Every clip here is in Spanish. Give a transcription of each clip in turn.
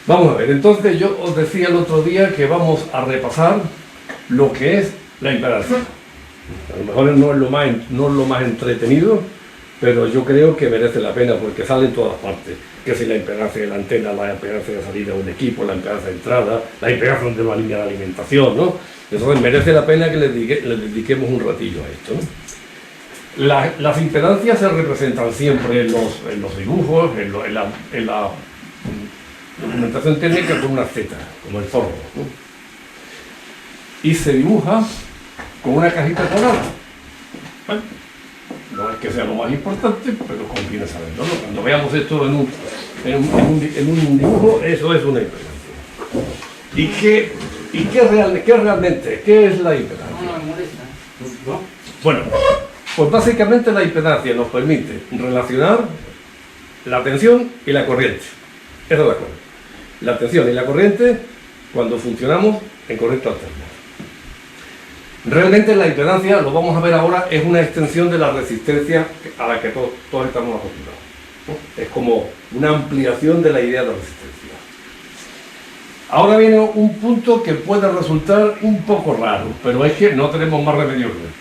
Vamos a ver, entonces yo os decía el otro día que vamos a repasar lo que es la impedancia. A lo mejor no es lo más entretenido, pero yo creo que merece la pena porque sale en todas partes. Que si la impedancia de la antena, la impedancia de salida de un equipo, la impedancia de entrada, la impedancia de una línea de alimentación, ¿no? Entonces merece la pena que le dediquemos un ratillo a esto, ¿no? Las impedancias se representan siempre en los dibujos, en la documentación técnica con una Z, como el zorro, ¿no? Y se dibuja con una cajita cuadrada. Bueno, no es que sea lo más importante, pero conviene saberlo, ¿no? Cuando veamos esto en un dibujo, eso es una impedancia. ¿Qué es la impedancia? ¿No? Bueno, pues básicamente la impedancia nos permite relacionar la tensión y la corriente. Esa es la cosa. La tensión y la corriente cuando funcionamos en corriente alterna. Realmente la impedancia, lo vamos a ver ahora, es una extensión de la resistencia a la que todos estamos acostumbrados, ¿no? Es como una ampliación de la idea de resistencia. Ahora viene un punto que puede resultar un poco raro, pero es que no tenemos más remedio que ver.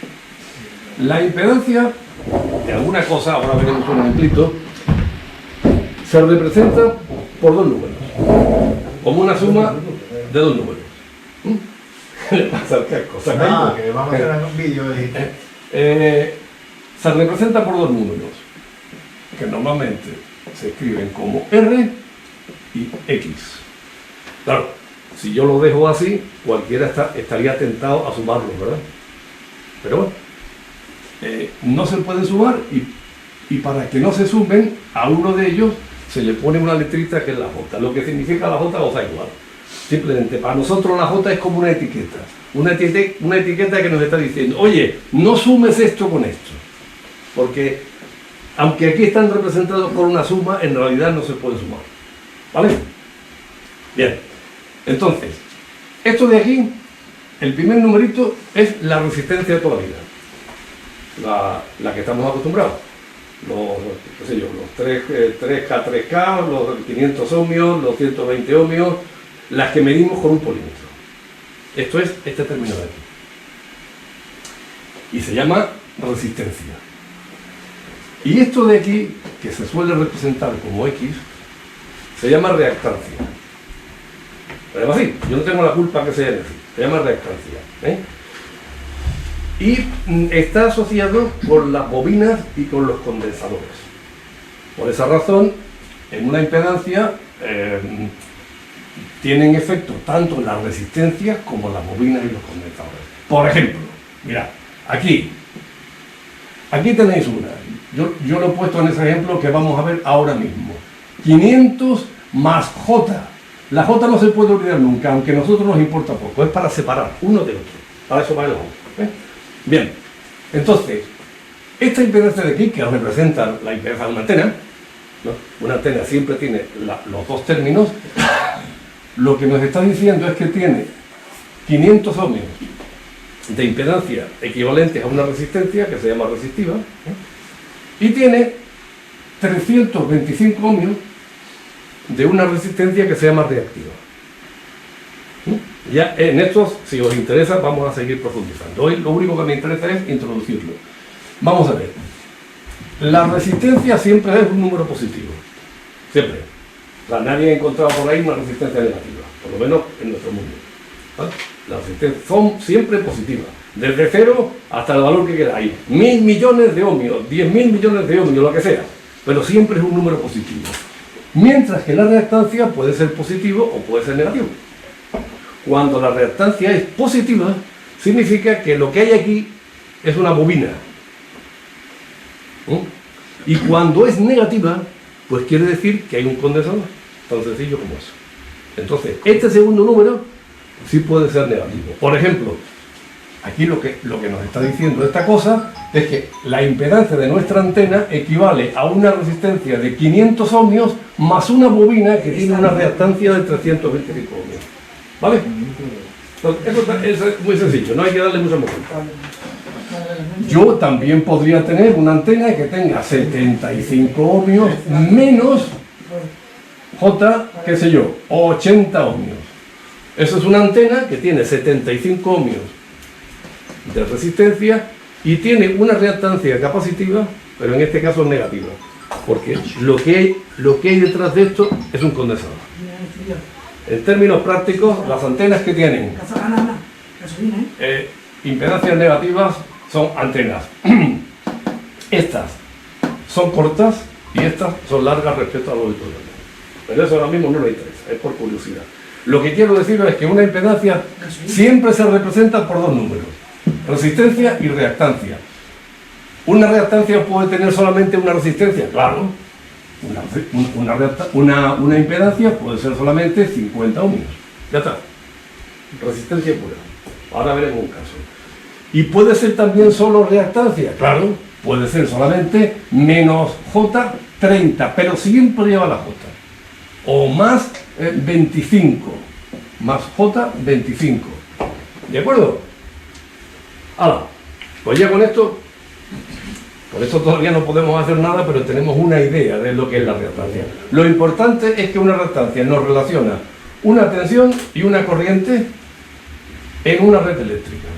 La impedancia de alguna cosa, ahora veremos un ejemplito, se representa por dos números, como una suma de dos números. ¿Qué le pasa al casco? Que vamos a hacer un vídeo se representa por dos números, que normalmente se escriben como R y X. Claro, si yo lo dejo así, cualquiera estaría tentado a sumarlo, ¿verdad? Pero bueno, no se puede sumar y para que no se sumen, a uno de ellos se le pone una letrita que es la J. Lo que significa la J os da igual. Simplemente para nosotros la J es como una etiqueta. Una etiqueta que nos está diciendo, oye, no sumes esto con esto. Porque aunque aquí están representados por una suma, en realidad no se puede sumar. ¿Vale? Bien. Entonces, esto de aquí, el primer numerito es la resistencia de toda la vida. La que estamos acostumbrados. Los 3K, 3K, los 500 ohmios, los 120 ohmios, las que medimos con un polímetro. Esto es este término de aquí. Y se llama resistencia. Y esto de aquí, que se suele representar como X, se llama reactancia. Se llama así, yo no tengo la culpa que se llame así, se llama reactancia, ¿eh? Y está asociado con las bobinas y con los condensadores. Por esa razón, en una impedancia tienen efecto tanto en las resistencias como en las bobinas y los condensadores. Por ejemplo, mirad, aquí tenéis una. Yo lo he puesto en ese ejemplo que vamos a ver ahora mismo. 500 más J. La J no se puede olvidar nunca, aunque a nosotros nos importa poco. Es para separar uno de otro. Para eso va el J. Bien, entonces, esta impedancia de aquí, que representa la impedancia de una antena, ¿no? Una antena siempre tiene los dos términos, lo que nos está diciendo es que tiene 500 ohmios de impedancia equivalentes a una resistencia, que se llama resistiva, y tiene 325 ohmios de una resistencia que se llama reactiva. Ya en estos, si os interesa, vamos a seguir profundizando. Hoy lo único que me interesa es introducirlo. Vamos a ver. La resistencia siempre es un número positivo. Siempre. O sea, nadie ha encontrado por ahí una resistencia negativa, por lo menos en nuestro mundo. ¿Vale? Las resistencias son siempre positivas. Desde cero hasta el valor que queráis. 1000 millones de ohmios, 10.000 millones de ohmios, lo que sea. Pero siempre es un número positivo. Mientras que la reactancia puede ser positivo o puede ser negativo. Cuando la reactancia es positiva, significa que lo que hay aquí es una bobina. Y cuando es negativa, pues quiere decir que hay un condensador. Tan sencillo como eso. Entonces, este segundo número sí puede ser negativo. Por ejemplo, aquí lo que nos está diciendo esta cosa es que la impedancia de nuestra antena equivale a una resistencia de 500 ohmios más una bobina que tiene una reactancia de 325 ohmios. ¿Vale? Entonces, eso es muy sencillo, no hay que darle mucha vuelta. Yo también podría tener una antena que tenga 75 ohmios menos J, qué sé yo, 80 ohmios. Eso es una antena que tiene 75 ohmios de resistencia y tiene una reactancia capacitiva, pero en este caso es negativa, porque lo que hay detrás de esto es un condensador. En términos prácticos, las antenas que tienen impedancias negativas son antenas. Estas son cortas y estas son largas respecto a los auditorios. Pero eso ahora mismo no le interesa, es por curiosidad. Lo que quiero deciros es que una impedancia siempre se representa por dos números: resistencia y reactancia. ¿Una reactancia puede tener solamente una resistencia? Claro. Una impedancia puede ser solamente 50 ohmios. Ya está. Resistencia pura. Ahora veremos un caso. ¿Y puede ser también solo reactancia? Claro. Puede ser solamente menos J 30, pero siempre lleva la J. O más 25. Más J 25. ¿De acuerdo? Ahora, pues ya con esto todavía no podemos hacer nada, pero tenemos una idea de lo que es la reactancia. Lo importante es que una reactancia nos relaciona una tensión y una corriente en una red eléctrica.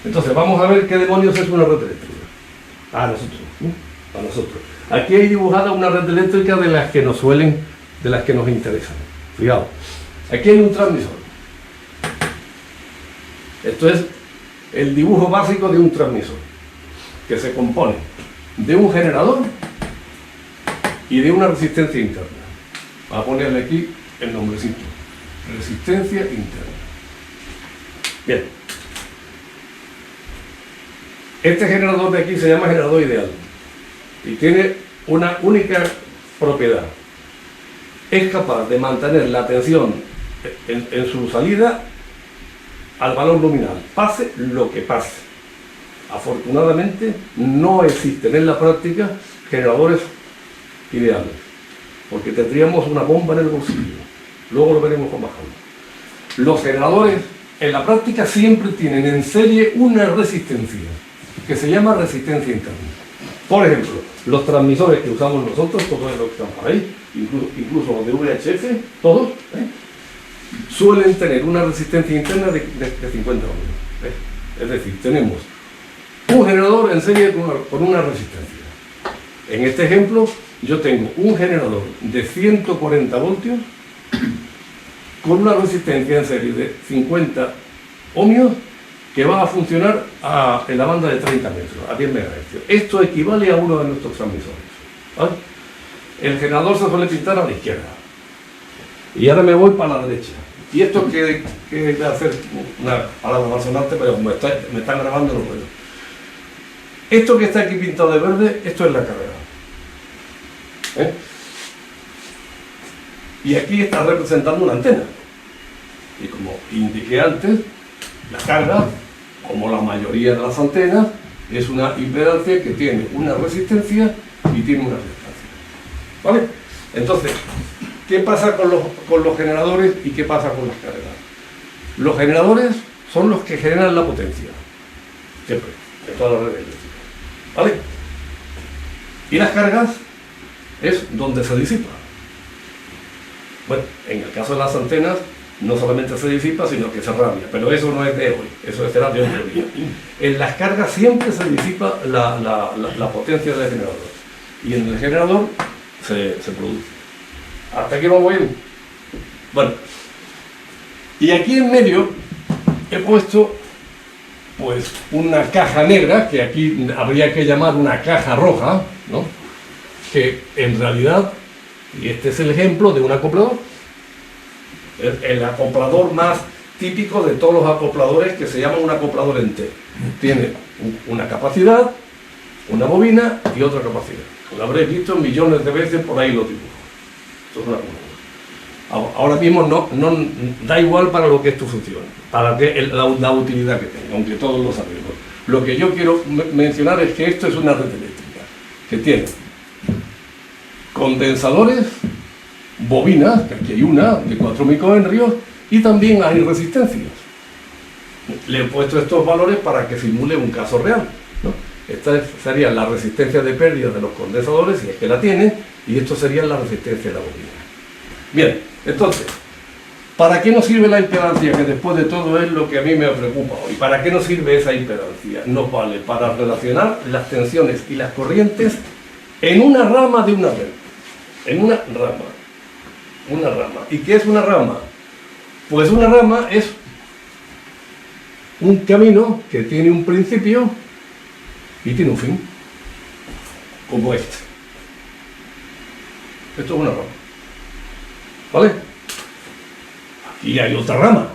Entonces, vamos a ver qué demonios es una red eléctrica. A nosotros, ¿no? A nosotros. Aquí hay dibujada una red eléctrica de las que nos interesan. Fijaos, aquí hay un transmisor. Esto es el dibujo básico de un transmisor, que se compone de un generador y de una resistencia interna. Voy a ponerle aquí el nombrecito: resistencia interna. Bien. Este generador de aquí se llama generador ideal y tiene una única propiedad: es capaz de mantener la tensión en su salida al valor nominal, pase lo que pase. Afortunadamente no existen en la práctica generadores ideales, porque tendríamos una bomba en el bolsillo. Luego lo veremos con más calma. Los generadores en la práctica siempre tienen en serie una resistencia que se llama resistencia interna. Por ejemplo, los transmisores que usamos nosotros, todos los que están por ahí, incluso los de VHF, todos, suelen tener una resistencia interna de 50 ohmios. Es decir, tenemos un generador en serie con una resistencia. En este ejemplo, yo tengo un generador de 140 voltios con una resistencia en serie de 50 ohmios que va a funcionar en la banda de 30 metros, a 10 MHz. Esto equivale a uno de nuestros transmisores, ¿vale? El generador se suele pintar a la izquierda. Y ahora me voy para la derecha. Y esto que voy a hacer una palabra más sonante, pero como me están grabando, no puedo. Esto que está aquí pintado de verde, esto es la carga. Y aquí está representando una antena. Y como indiqué antes, la carga, como la mayoría de las antenas, es una impedancia que tiene una resistencia y tiene una reactancia. ¿Vale? Entonces, ¿qué pasa con los generadores y qué pasa con las cargas? Los generadores son los que generan la potencia, siempre, de toda la red eléctrica. ¿Vale? Y las cargas es donde se disipa. Bueno, en el caso de las antenas, no solamente se disipa, sino que se radia, pero eso no es de hoy, eso será de otro día. En las cargas siempre se disipa la potencia del generador, y en el generador se produce. ¿Hasta aquí vamos bien? Bueno, y aquí en medio he puesto pues una caja negra, que aquí habría que llamar una caja roja, ¿no? Que en realidad, y este es el ejemplo de un acoplador, el acoplador más típico de todos los acopladores, que se llama un acoplador en T. Tiene una capacidad, una bobina y otra capacidad. Lo habréis visto millones de veces por ahí los dibujos. Esto es una cosa. Ahora mismo no da igual para lo que esto funcione, para la utilidad que tenga, aunque todos lo sabemos. Lo que yo quiero mencionar es que esto es una red eléctrica que tiene condensadores, bobinas, que aquí hay una de 4 microhenrios, y también hay resistencias. Le he puesto estos valores para que simule un caso real, ¿no? Esta sería la resistencia de pérdida de los condensadores, si es que la tiene, y esto sería la resistencia de la bobina. Bien, entonces, ¿para qué nos sirve la impedancia? Que después de todo es lo que a mí me preocupa hoy. ¿Para qué nos sirve esa impedancia? Nos vale para relacionar las tensiones y las corrientes en una rama de una red. En una rama. Una rama. ¿Y qué es una rama? Pues una rama es un camino que tiene un principio y tiene un fin. Como este. Esto es una rama. ¿Vale? Y hay otra rama,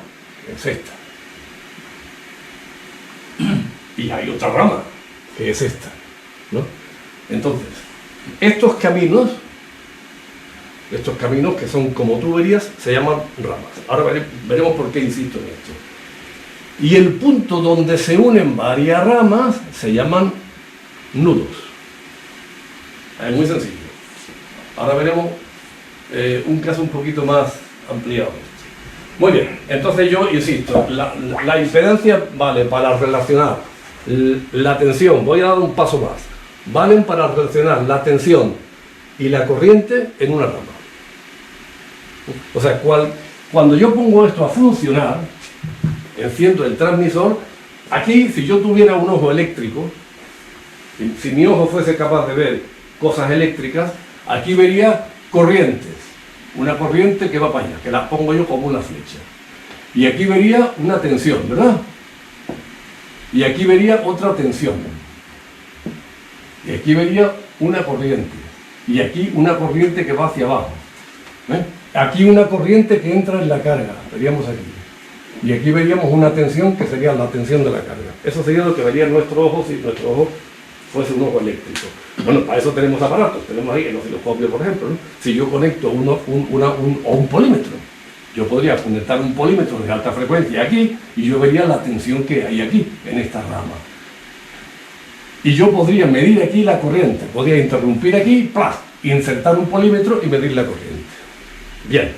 que es esta. Y hay otra rama, que es esta, ¿no? Entonces, estos caminos que son como tuberías, se llaman ramas. Ahora veremos por qué insisto en esto. Y el punto donde se unen varias ramas se llaman nudos. Es muy sencillo. Ahora veremos un caso un poquito más ampliado. Muy bien, entonces yo insisto, la impedancia vale para relacionar la tensión, voy a dar un paso más, valen para relacionar la tensión y la corriente en una rama. O sea, cuando yo pongo esto a funcionar, enciendo el transmisor, aquí si yo tuviera un ojo eléctrico, si mi ojo fuese capaz de ver cosas eléctricas, aquí vería corrientes. Una corriente que va para allá, que la pongo yo como una flecha. Y aquí vería una tensión, ¿verdad? Y aquí vería otra tensión. Y aquí vería una corriente. Y aquí una corriente que va hacia abajo. Aquí una corriente que entra en la carga, veríamos aquí. Y aquí veríamos una tensión que sería la tensión de la carga. Eso sería lo que vería nuestro ojo si nuestro ojo fuese un ojo eléctrico. Bueno, para eso tenemos aparatos, tenemos ahí el osciloscopio, por ejemplo, ¿no? Si yo conecto un polímetro, yo podría conectar un polímetro de alta frecuencia aquí y yo vería la tensión que hay aquí, en esta rama. Y yo podría medir aquí la corriente, podría interrumpir aquí, ¡plas!, insertar un polímetro y medir la corriente. Bien,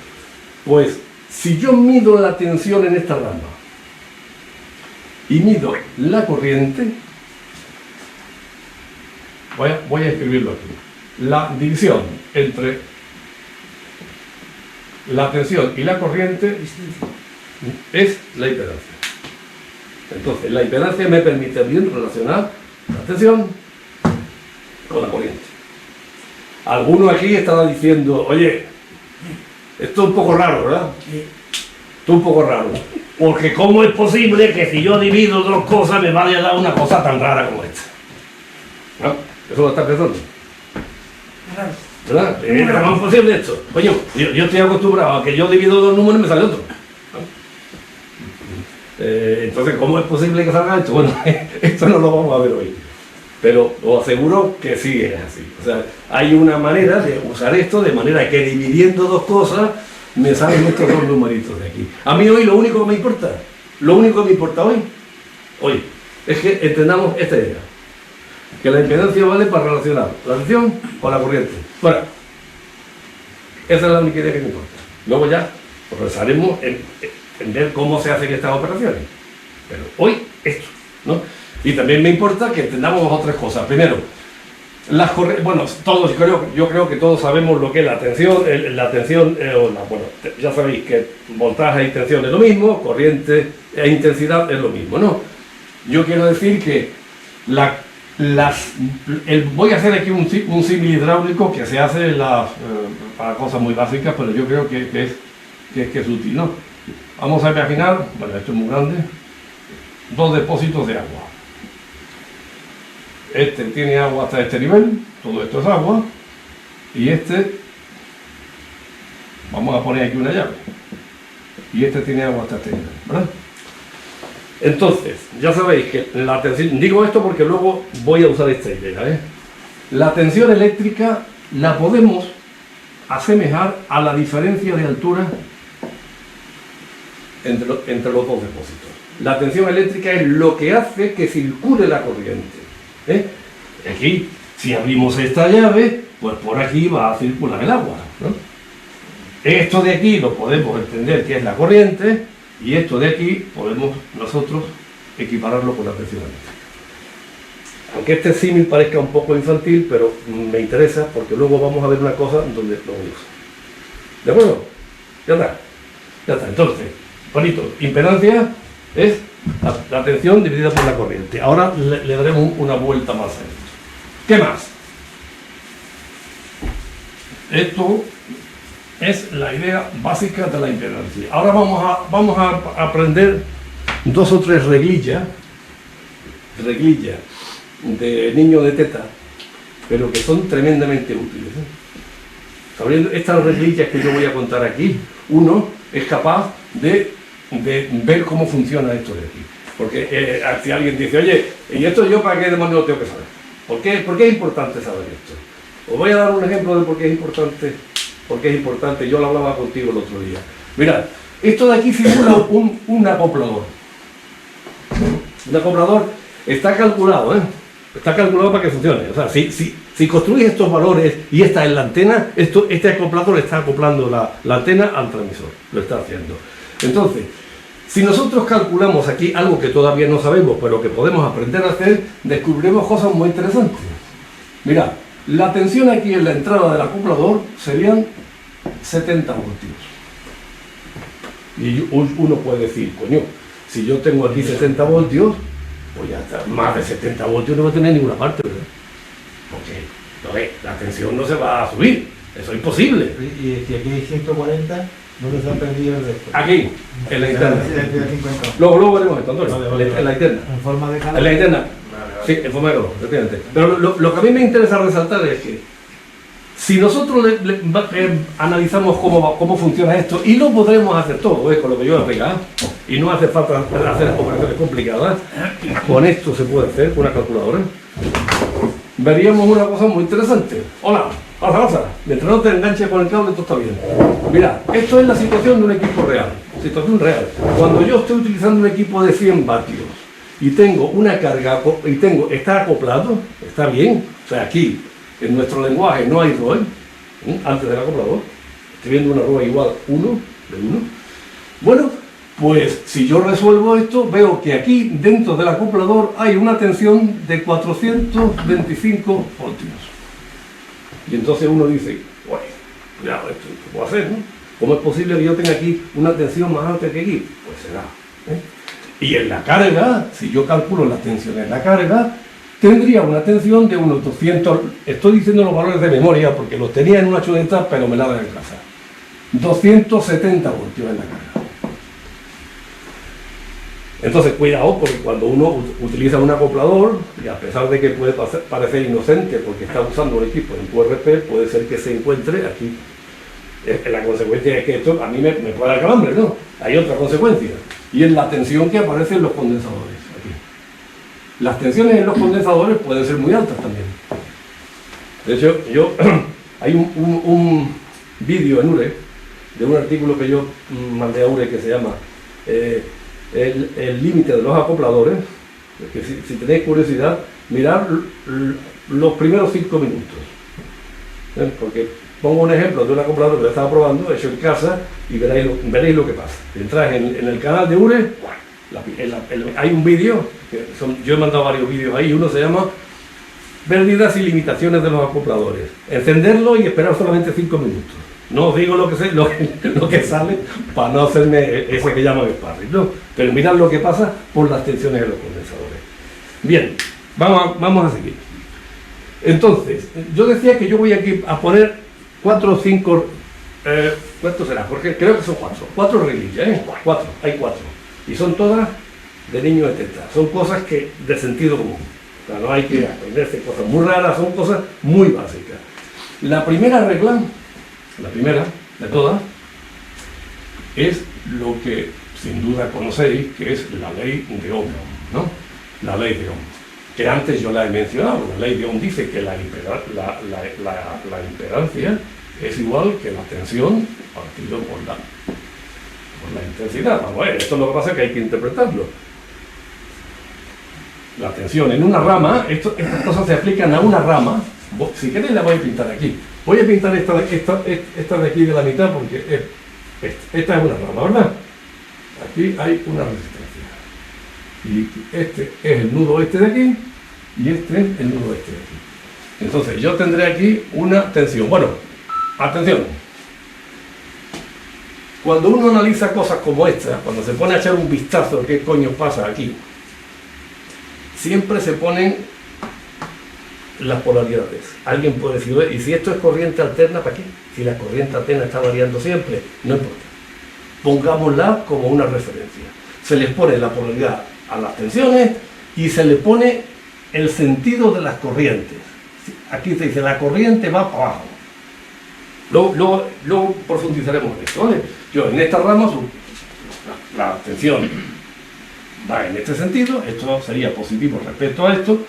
pues si yo mido la tensión en esta rama y mido la corriente, voy a escribirlo aquí. La división entre la tensión y la corriente es la impedancia. Entonces, la impedancia me permite bien relacionar la tensión con la corriente. Alguno aquí estará diciendo, oye, esto es un poco raro, ¿verdad? Esto es un poco raro. Porque ¿cómo es posible que si yo divido dos cosas me vaya a dar una cosa tan rara como esta? ¿No? Eso lo está pensando. ¿Verdad? ¿Cómo es posible esto? Coño, yo estoy acostumbrado a que yo divido dos números y me sale otro. Entonces, ¿cómo es posible que salga esto? Bueno, esto no lo vamos a ver hoy. Pero os aseguro que sí es así. O sea, hay una manera de usar esto de manera que dividiendo dos cosas me salen estos dos numeritos de aquí. A mí hoy lo único que me importa, hoy, es que entendamos esta idea. Que la impedancia vale para relacionar la tensión con la corriente. Bueno, esa es la única idea que me importa. Luego ya progresaremos en ver cómo se hacen estas operaciones. Pero hoy, esto, ¿no? Y también me importa que entendamos otras cosas. Primero, las corrientes, bueno, yo creo que todos sabemos lo que es la tensión, bueno, ya sabéis que voltaje y tensión es lo mismo, corriente e intensidad es lo mismo, ¿no? Yo quiero decir que voy a hacer aquí un símil hidráulico que se hace para cosas muy básicas, pero yo creo que es útil, ¿no? Vamos a imaginar, bueno, esto es muy grande, dos depósitos de agua. Este tiene agua hasta este nivel, todo esto es agua, y este, vamos a poner aquí una llave, y este tiene agua hasta este nivel, ¿verdad? Entonces, ya sabéis que la tensión, digo esto porque luego voy a usar esta idea, ¿eh? La tensión eléctrica la podemos asemejar a la diferencia de altura entre los dos depósitos. La tensión eléctrica es lo que hace que circule la corriente. Aquí, si abrimos esta llave, pues por aquí va a circular el agua, ¿no? Esto de aquí lo podemos entender que es la corriente, y esto de aquí podemos nosotros equipararlo con la tensión eléctrica. Aunque este símil parezca un poco infantil, pero me interesa porque luego vamos a ver una cosa donde lo voy a usar. ¿De acuerdo? Ya está. Ya está. Entonces, bonito, impedancia es la tensión dividida por la corriente. Ahora le daremos una vuelta más a esto. ¿Qué más? Esto es la idea básica de la impedancia. Ahora vamos a aprender 2 o 3 reglillas de niño de teta, pero que son tremendamente útiles. Sabiendo estas reglillas que yo voy a contar aquí, uno es capaz de ver cómo funciona esto de aquí. Porque si alguien dice, oye, ¿y esto yo para qué demonios lo tengo que saber? ¿Por qué es importante saber esto? Os voy a dar un ejemplo de por qué es importante. Porque es importante, yo lo hablaba contigo el otro día. Mirad, esto de aquí simula un acoplador. Un acoplador está calculado, está calculado para que funcione. O sea, si construyes estos valores y esta es la antena, este acoplador está acoplando la antena al transmisor. Lo está haciendo. Entonces, si nosotros calculamos aquí algo que todavía no sabemos, pero que podemos aprender a hacer, descubriremos cosas muy interesantes. Mirad, la tensión aquí en la entrada del acoplador serían 70 voltios. Y uno puede decir, coño, si yo tengo aquí 70 voltios, pues ya está, más de 70 voltios no va a tener ninguna parte, ¿verdad? Porque la tensión no se va a subir, eso es imposible. Y si aquí hay 140, ¿dónde se ha perdido el resto? Aquí, en la interna. Sí, Luego veremos esto, Antonio, en la interna. en forma de canal. En la interna. Sí, en forma de calor, efectivamente. Pero lo que a mí me interesa resaltar es que si nosotros analizamos cómo funciona esto, y lo podremos hacer todo, con lo que yo he explicado, y no hace falta hacer operaciones complicadas, con esto se puede hacer, con una calculadora, veríamos una cosa muy interesante. Hola, pasa, mientras no te enganches con el cable, todo está bien. Mira, esto es la situación de un equipo real, situación real. Cuando yo estoy utilizando un equipo de 100 vatios, y tengo una carga, está acoplado, está bien, o sea, aquí, en nuestro lenguaje no hay ROE, antes del acoplador, estoy viendo una ROE igual 1, de 1. Bueno, pues si yo resuelvo esto, veo que aquí, dentro del acoplador, hay una tensión de 425 voltios. Y entonces uno dice, bueno, cuidado, esto se puede hacer, ¿no? ¿Cómo es posible que yo tenga aquí una tensión más alta que aquí? Pues será, Y en la carga, si yo calculo la tensión en la carga, tendría una tensión de unos 200, estoy diciendo los valores de memoria porque los tenía en una chuleta, pero me la dan en casa. 270 voltios en la carga. Entonces, cuidado, porque cuando uno utiliza un acoplador, y a pesar de que puede parecer inocente porque está usando un equipo en QRP, puede ser que se encuentre aquí. La consecuencia es que esto a mí me puede dar calambre, ¿no? Hay otra consecuencia, y es la tensión que aparece en los condensadores. Las tensiones en los condensadores pueden ser muy altas también. De hecho, hay un vídeo en URE, de un artículo que yo mandé a URE que se llama el límite de los acopladores, que si tenéis curiosidad, mirad los primeros 5 minutos. Porque pongo un ejemplo de un acoplador que lo estaba probando, hecho en casa, y veréis lo que pasa. Entráis en el canal de URE, hay un vídeo, yo he mandado varios vídeos ahí, uno se llama Pérdidas y limitaciones de los acopladores. Encenderlo y esperar solamente 5 minutos. No os digo lo que sale para no hacerme ese que llaman sparring, ¿no? Pero mirad lo que pasa por las tensiones de los condensadores. Bien, vamos a seguir. Entonces, yo decía que yo voy aquí a poner 4 o 5, ¿cuánto será? Porque creo que son 4 reglillas, hay 4. Y son todas de niños de teta. Son cosas de sentido común. O sea, no hay que aprenderse cosas muy raras, son cosas muy básicas. La primera regla, la primera de todas, es lo que sin duda conocéis, que es la ley de Ohm, ¿no? La ley de Ohm, que antes yo la he mencionado. La ley de Ohm dice que la impedancia es igual que la tensión partido por la intensidad. Vamos a ver, esto es lo que pasa, que hay que interpretarlo. La tensión en una rama, estas cosas se aplican a una rama. Si queréis la voy a pintar aquí. Voy a pintar esta de aquí de la mitad porque esta es una rama, ¿verdad? Aquí hay una resistencia. Y este es el nudo este de aquí y este es el nudo este de aquí. Entonces yo tendré aquí una tensión. Bueno, atención. Cuando uno analiza cosas como esta, cuando se pone a echar un vistazo a qué coño pasa aquí, siempre se ponen las polaridades. Alguien puede decir, ¿y si esto es corriente alterna, para qué? Si la corriente alterna está variando siempre, no importa. Pongámosla como una referencia. Se les pone la polaridad a las tensiones y se le pone el sentido de las corrientes. Aquí se dice, la corriente va para abajo. Luego profundizaremos en esto, ¿vale? Yo en esta rama, la tensión va en este sentido, esto sería positivo respecto a esto,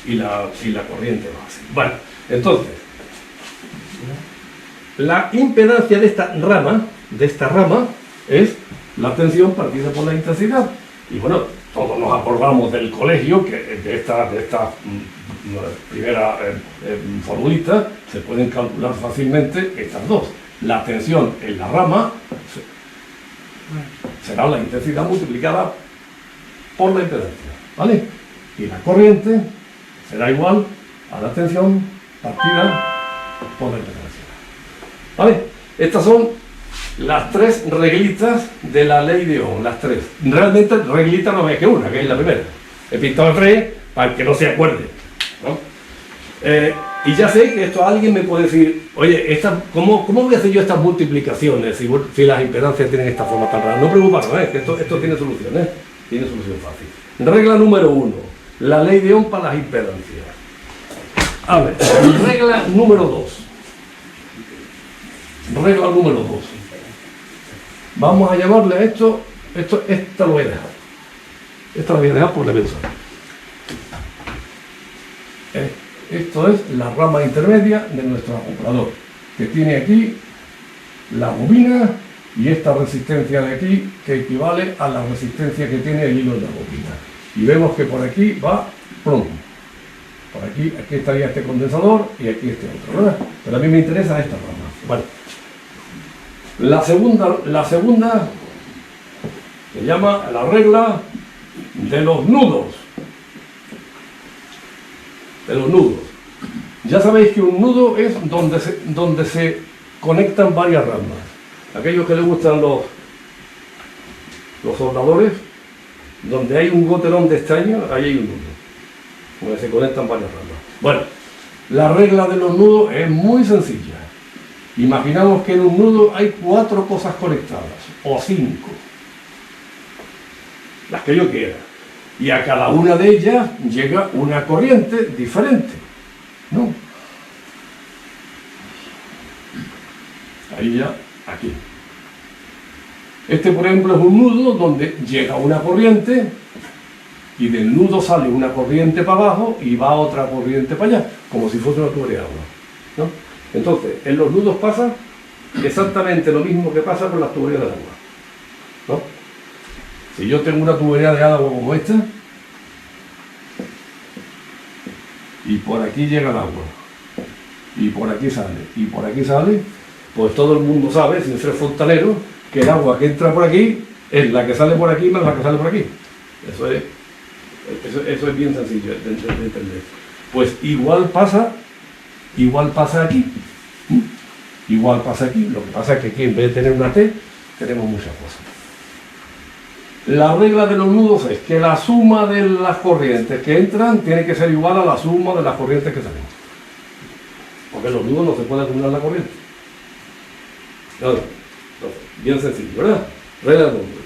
y la corriente va así. Bueno, entonces, la impedancia de esta rama es la tensión partida por la intensidad. Y bueno, todos nos acordamos del colegio, que de esta primera formulita se pueden calcular fácilmente estas dos. La tensión en la rama será la intensidad multiplicada por la impedancia, ¿vale? Y la corriente será igual a la tensión partida por la impedancia, ¿vale? Estas son las tres reglitas de la ley de Ohm, las tres. Realmente reglita no es que una, que es la primera. He pintado tres para que no se acuerde, ¿no? Y ya sé que esto alguien me puede decir, oye, ¿cómo voy a hacer yo estas multiplicaciones si las impedancias tienen esta forma tan rara? No preocuparos, que esto tiene solución, tiene solución fácil. Regla número 1, la ley de Ohm para las impedancias. A ver, regla número 2. Regla número 2. Vamos a llamarle a esta lo voy a dejar. Esta la voy a dejar por la mensaje. Esto es la rama intermedia de nuestro acoplador, que tiene aquí la bobina y esta resistencia de aquí, que equivale a la resistencia que tiene el hilo de la bobina. Y vemos que por aquí va plum. Por aquí estaría este condensador y aquí este otro, ¿verdad? Pero a mí me interesa esta rama. Vale. La segunda se llama la regla de los nudos. Ya sabéis que un nudo es donde se conectan varias ramas. Aquellos que les gustan los soldadores, donde hay un goterón de estaño, ahí hay un nudo, donde se conectan varias ramas. Bueno, la regla de los nudos es muy sencilla. Imaginamos que en un nudo hay 4 cosas conectadas, o 5, las que yo quiera. Y a cada una de ellas llega una corriente diferente, ¿no? Ahí ya, aquí. Este, por ejemplo, es un nudo donde llega una corriente y del nudo sale una corriente para abajo y va otra corriente para allá, como si fuese una tubería de agua, ¿no? Entonces, en los nudos pasa exactamente lo mismo que pasa con las tuberías de agua, ¿no? Si yo tengo una tubería de agua como esta, y por aquí llega el agua, y por aquí sale, pues todo el mundo sabe, sin ser fontanero, que el agua que entra por aquí es la que sale por aquí más la que sale por aquí. Eso es bien sencillo de entender. Pues igual pasa aquí. Igual pasa aquí. Lo que pasa es que aquí, en vez de tener una T, tenemos muchas cosas. La regla de los nudos es que la suma de las corrientes que entran tiene que ser igual a la suma de las corrientes que salen. Porque en los nudos no se puede acumular la corriente. Entonces, bien sencillo, ¿verdad? Regla de los nudos.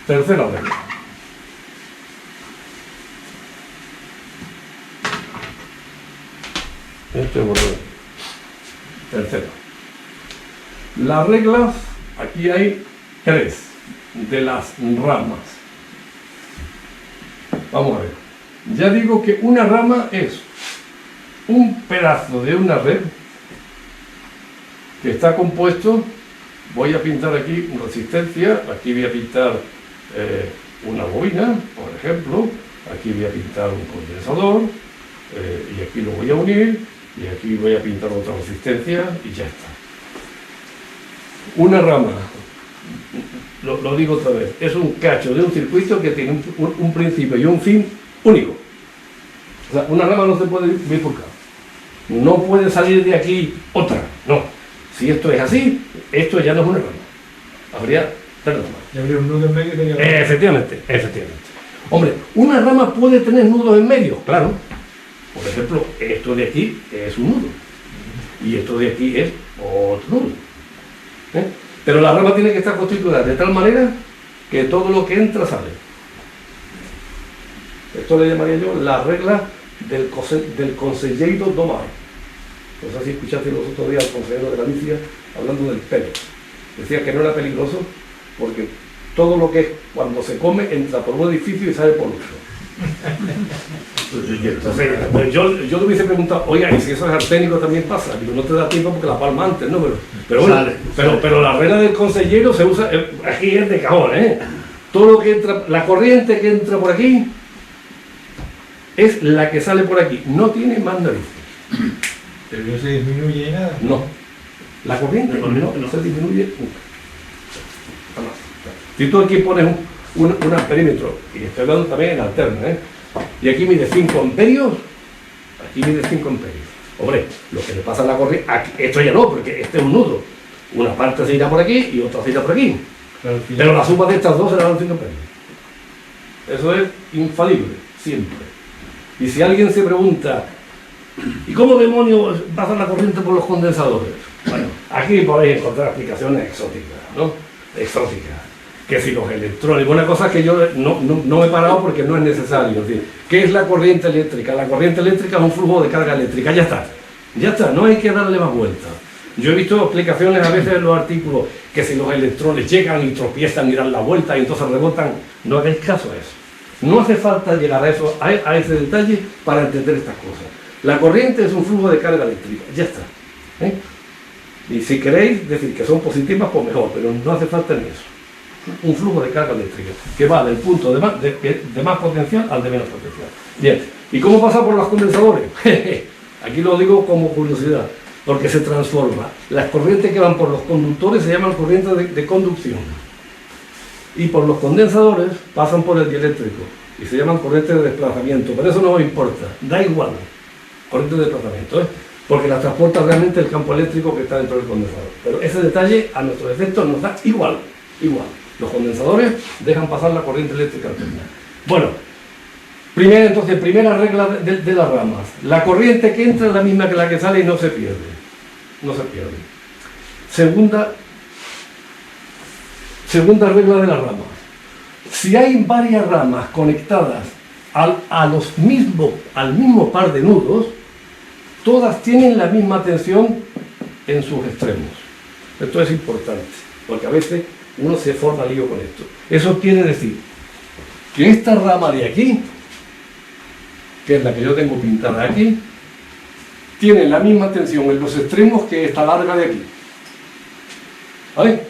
Tercera regla. Tercero. Las reglas, aquí hay 3 de las ramas. Vamos a ver. Ya digo que una rama es un pedazo de una red que está compuesto, voy a pintar aquí resistencia, aquí voy a pintar una bobina, por ejemplo, aquí voy a pintar un condensador, y aquí lo voy a unir, y aquí voy a pintar otra resistencia y ya está. Una rama, lo digo otra vez, es un cacho de un circuito que tiene un principio y un fin único. O sea, una rama no se puede bifurcar. No puede salir de aquí otra, no. Si esto es así, esto ya no es una rama. Habría tres ramas. Y habría un nudo en medio y tenía... Efectivamente, efectivamente. Hombre, una rama puede tener nudos en medio, claro. Por ejemplo, esto de aquí es un nudo. Y esto de aquí es otro nudo. ¿Eh? Pero la rama tiene que estar constituida de tal manera que todo lo que entra sale. Esto le llamaría yo la regla del conselleiro do mar. No sé si escuchaste los otros días al consejero de Galicia hablando del pelo. Decía que no era peligroso porque todo lo que es cuando se come entra por un edificio y sale por otro. Entonces, pues yo le hubiese preguntado, oiga, y si eso es arsénico también pasa. Digo, no te da tiempo porque la palma antes, ¿no? Pero bueno, pero la regla del consejero se usa, aquí es de cajón, ¿eh? Todo lo que entra, la corriente que entra por aquí es la que sale por aquí, no tiene más narices. Pero no se disminuye nada. No, la corriente no se disminuye nunca. Jamás. Si tú aquí pones un amperímetro, y estoy hablando también en alterna, ¿eh? Y aquí mide 5 amperios, aquí mide 5 amperios. Hombre, lo que le pasa a la corriente, esto ya no, porque este es un nudo. Una parte se irá por aquí y otra se irá por aquí. Pero la suma de estas dos será 5 amperios. Eso es infalible, siempre. Y si alguien se pregunta, ¿y cómo demonios pasa la corriente por los condensadores? Bueno, aquí podéis encontrar explicaciones exóticas, ¿no? Exóticas. Que si los electrones, una cosa que yo no me he parado porque no es necesario. Es decir, ¿qué es la corriente eléctrica? La corriente eléctrica es un flujo de carga eléctrica, ya está, no hay que darle más vueltas. Yo he visto explicaciones a veces en los artículos que si los electrones llegan y tropiezan y dan la vuelta y entonces rebotan, no hagáis caso a eso. No hace falta llegar a eso, a ese detalle para entender estas cosas. La corriente es un flujo de carga eléctrica, ya está. ¿Eh? Y si queréis decir que son positivas, pues mejor, pero no hace falta ni eso. Un flujo de carga eléctrica que va del punto de más potencial al de menos potencial. Bien, ¿y cómo pasa por los condensadores? Aquí lo digo como curiosidad, porque se transforma. Las corrientes que van por los conductores se llaman corrientes de conducción. Y por los condensadores pasan por el dieléctrico y se llaman corrientes de desplazamiento, pero eso no me importa, da igual, corrientes de desplazamiento, ¿eh? Porque las transporta realmente el campo eléctrico que está dentro del condensador. Pero ese detalle a nuestros efectos nos da igual. Los condensadores dejan pasar la corriente eléctrica alterna. Bueno, primera regla de las ramas. La corriente que entra es la misma que la que sale y no se pierde. No se pierde. Segunda regla de las ramas. Si hay varias ramas conectadas al mismo par de nudos, todas tienen la misma tensión en sus extremos. Esto es importante, porque a veces uno se forma lío con esto. Eso quiere decir que esta rama de aquí, que es la que yo tengo pintada aquí, tiene la misma tensión en los extremos que esta larga de aquí. ¿Vale?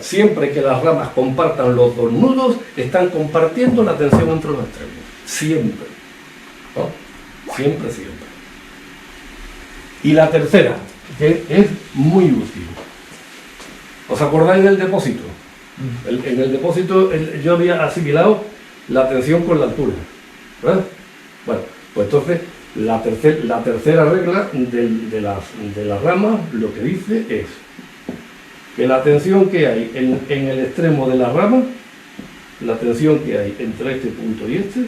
Siempre que las ramas compartan los dos nudos, están compartiendo la tensión entre los extremos. Siempre. ¿No? Siempre. Y la tercera, que es muy útil. ¿Os acordáis del depósito? En el depósito yo había asimilado la tensión con la altura, ¿verdad? Bueno, pues entonces la tercera regla de las ramas lo que dice es que la tensión que hay en el extremo de la rama, la tensión que hay entre este punto y este,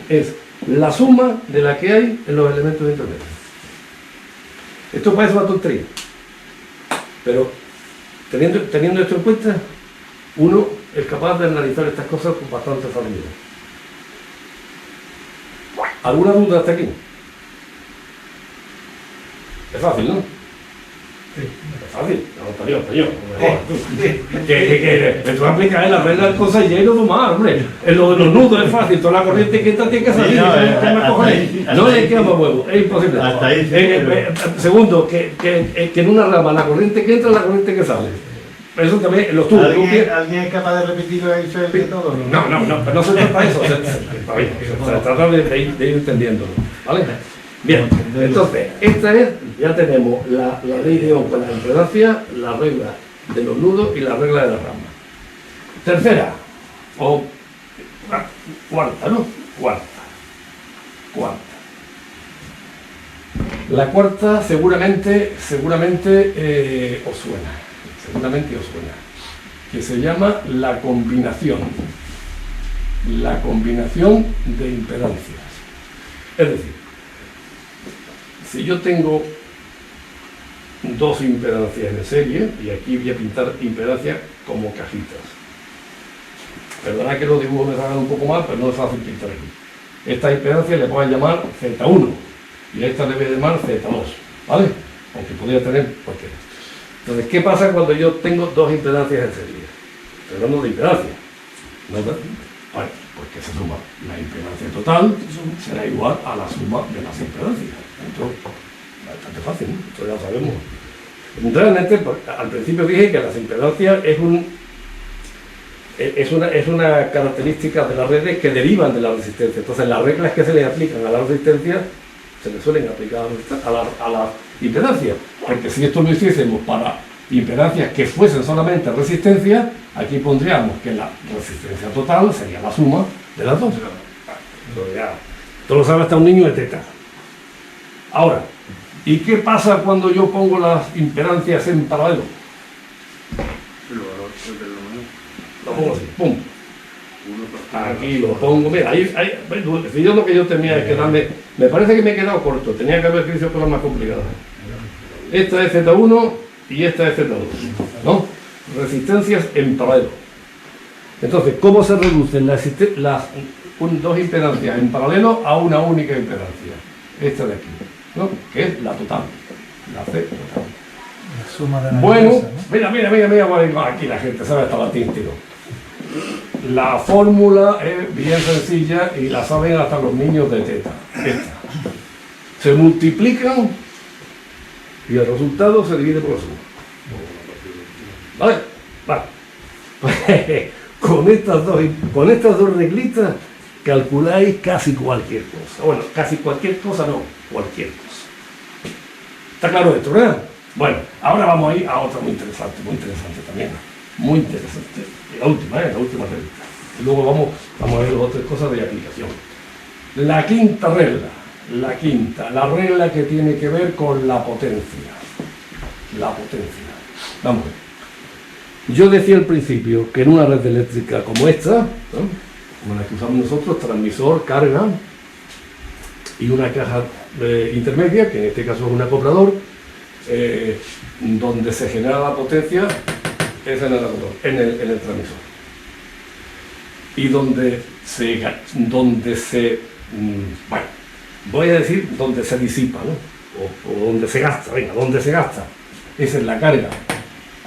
es la suma de la que hay en los elementos intermedios. Esto parece una tontería, pero teniendo esto en cuenta, uno es capaz de analizar estas cosas con bastante facilidad. ¿Alguna duda hasta aquí? Es fácil, ¿no? Sí. Es fácil. No, español. Que tú aplicas la regla del consejero do mar, hombre. En lo de los nudos es fácil, toda la corriente que entra tiene que salir. No le queda más huevo, es imposible. Hasta ahí. Segundo, que en una rama la corriente que entra es la corriente que sale. Eso también, los tubos. ¿Alguien es capaz de repetirlo ahí de todo? No, pero no se trata de eso. Se trata de ir entendiéndolo. ¿Vale? Bien, entonces, ya tenemos la ley de Ohm con la impedancia, la regla de los nudos y la regla de la rama. Tercera, o cuarta, ¿no? Cuarta. La cuarta seguramente os suena, que se llama la combinación de impedancias. Es decir, si yo tengo dos impedancias en serie, y aquí voy a pintar impedancias como cajitas. Perdona que los dibujos me salgan un poco mal, pero no es fácil pintar aquí. Esta impedancia le voy a llamar Z1 y a esta le voy a llamar Z2, ¿vale? Aunque podría tener cualquiera. Entonces, ¿qué pasa cuando yo tengo dos impedancias en serie? Estoy hablando de impedancia, ¿no? Vale, pues que se suma la impedancia total será igual a la suma de las impedancias. Entonces, bastante fácil, ¿no? Esto ya lo sabemos. Realmente, al principio dije que las impedancias es una característica de las redes que derivan de la resistencia. Entonces, las reglas que se le aplican a la resistencia se le suelen aplicar a la impedancia. Porque si esto lo hiciésemos para impedancias que fuesen solamente resistencia, aquí pondríamos que la resistencia total sería la suma de las dos. Esto lo sabe hasta un niño de teta. Ahora, ¿y qué pasa cuando yo pongo las impedancias en paralelo? Lo pongo así, pum. Aquí lo pongo, mira, si yo lo que yo tenía es quedarme, me parece que me he quedado corto, tenía que haber escrito cosas más complicadas. Esta es Z1 y esta es Z2, ¿no? Resistencias en paralelo. Entonces, ¿cómo se reducen dos impedancias en paralelo a una única impedancia? Esta de aquí, ¿no? Que es la total, la C total. La suma de la Bueno, inversa, ¿no? mira, aquí la gente sabe hasta latín, tío. La fórmula es bien sencilla y la saben hasta los niños de teta. Esta. Se multiplican y el resultado se divide por la suma. ¿Vale? Vale. Pues, con estas dos reglitas calculáis casi cualquier cosa. Bueno, casi cualquier cosa no, cualquier cosa. ¿Está claro esto, verdad? Bueno, ahora vamos a ir a otra muy interesante también. Muy interesante. La última regla. Y luego vamos a ver otras cosas de aplicación. La quinta regla. La regla que tiene que ver con la potencia. La potencia. Vamos a ver. Yo decía al principio que en una red eléctrica como esta, ¿no? Como la que usamos nosotros, transmisor, carga y una caja intermedia, que en este caso es un acoplador, donde se genera la potencia es en el transmisor. Y donde se disipa, ¿no? O donde se gasta, donde se gasta, es en la carga.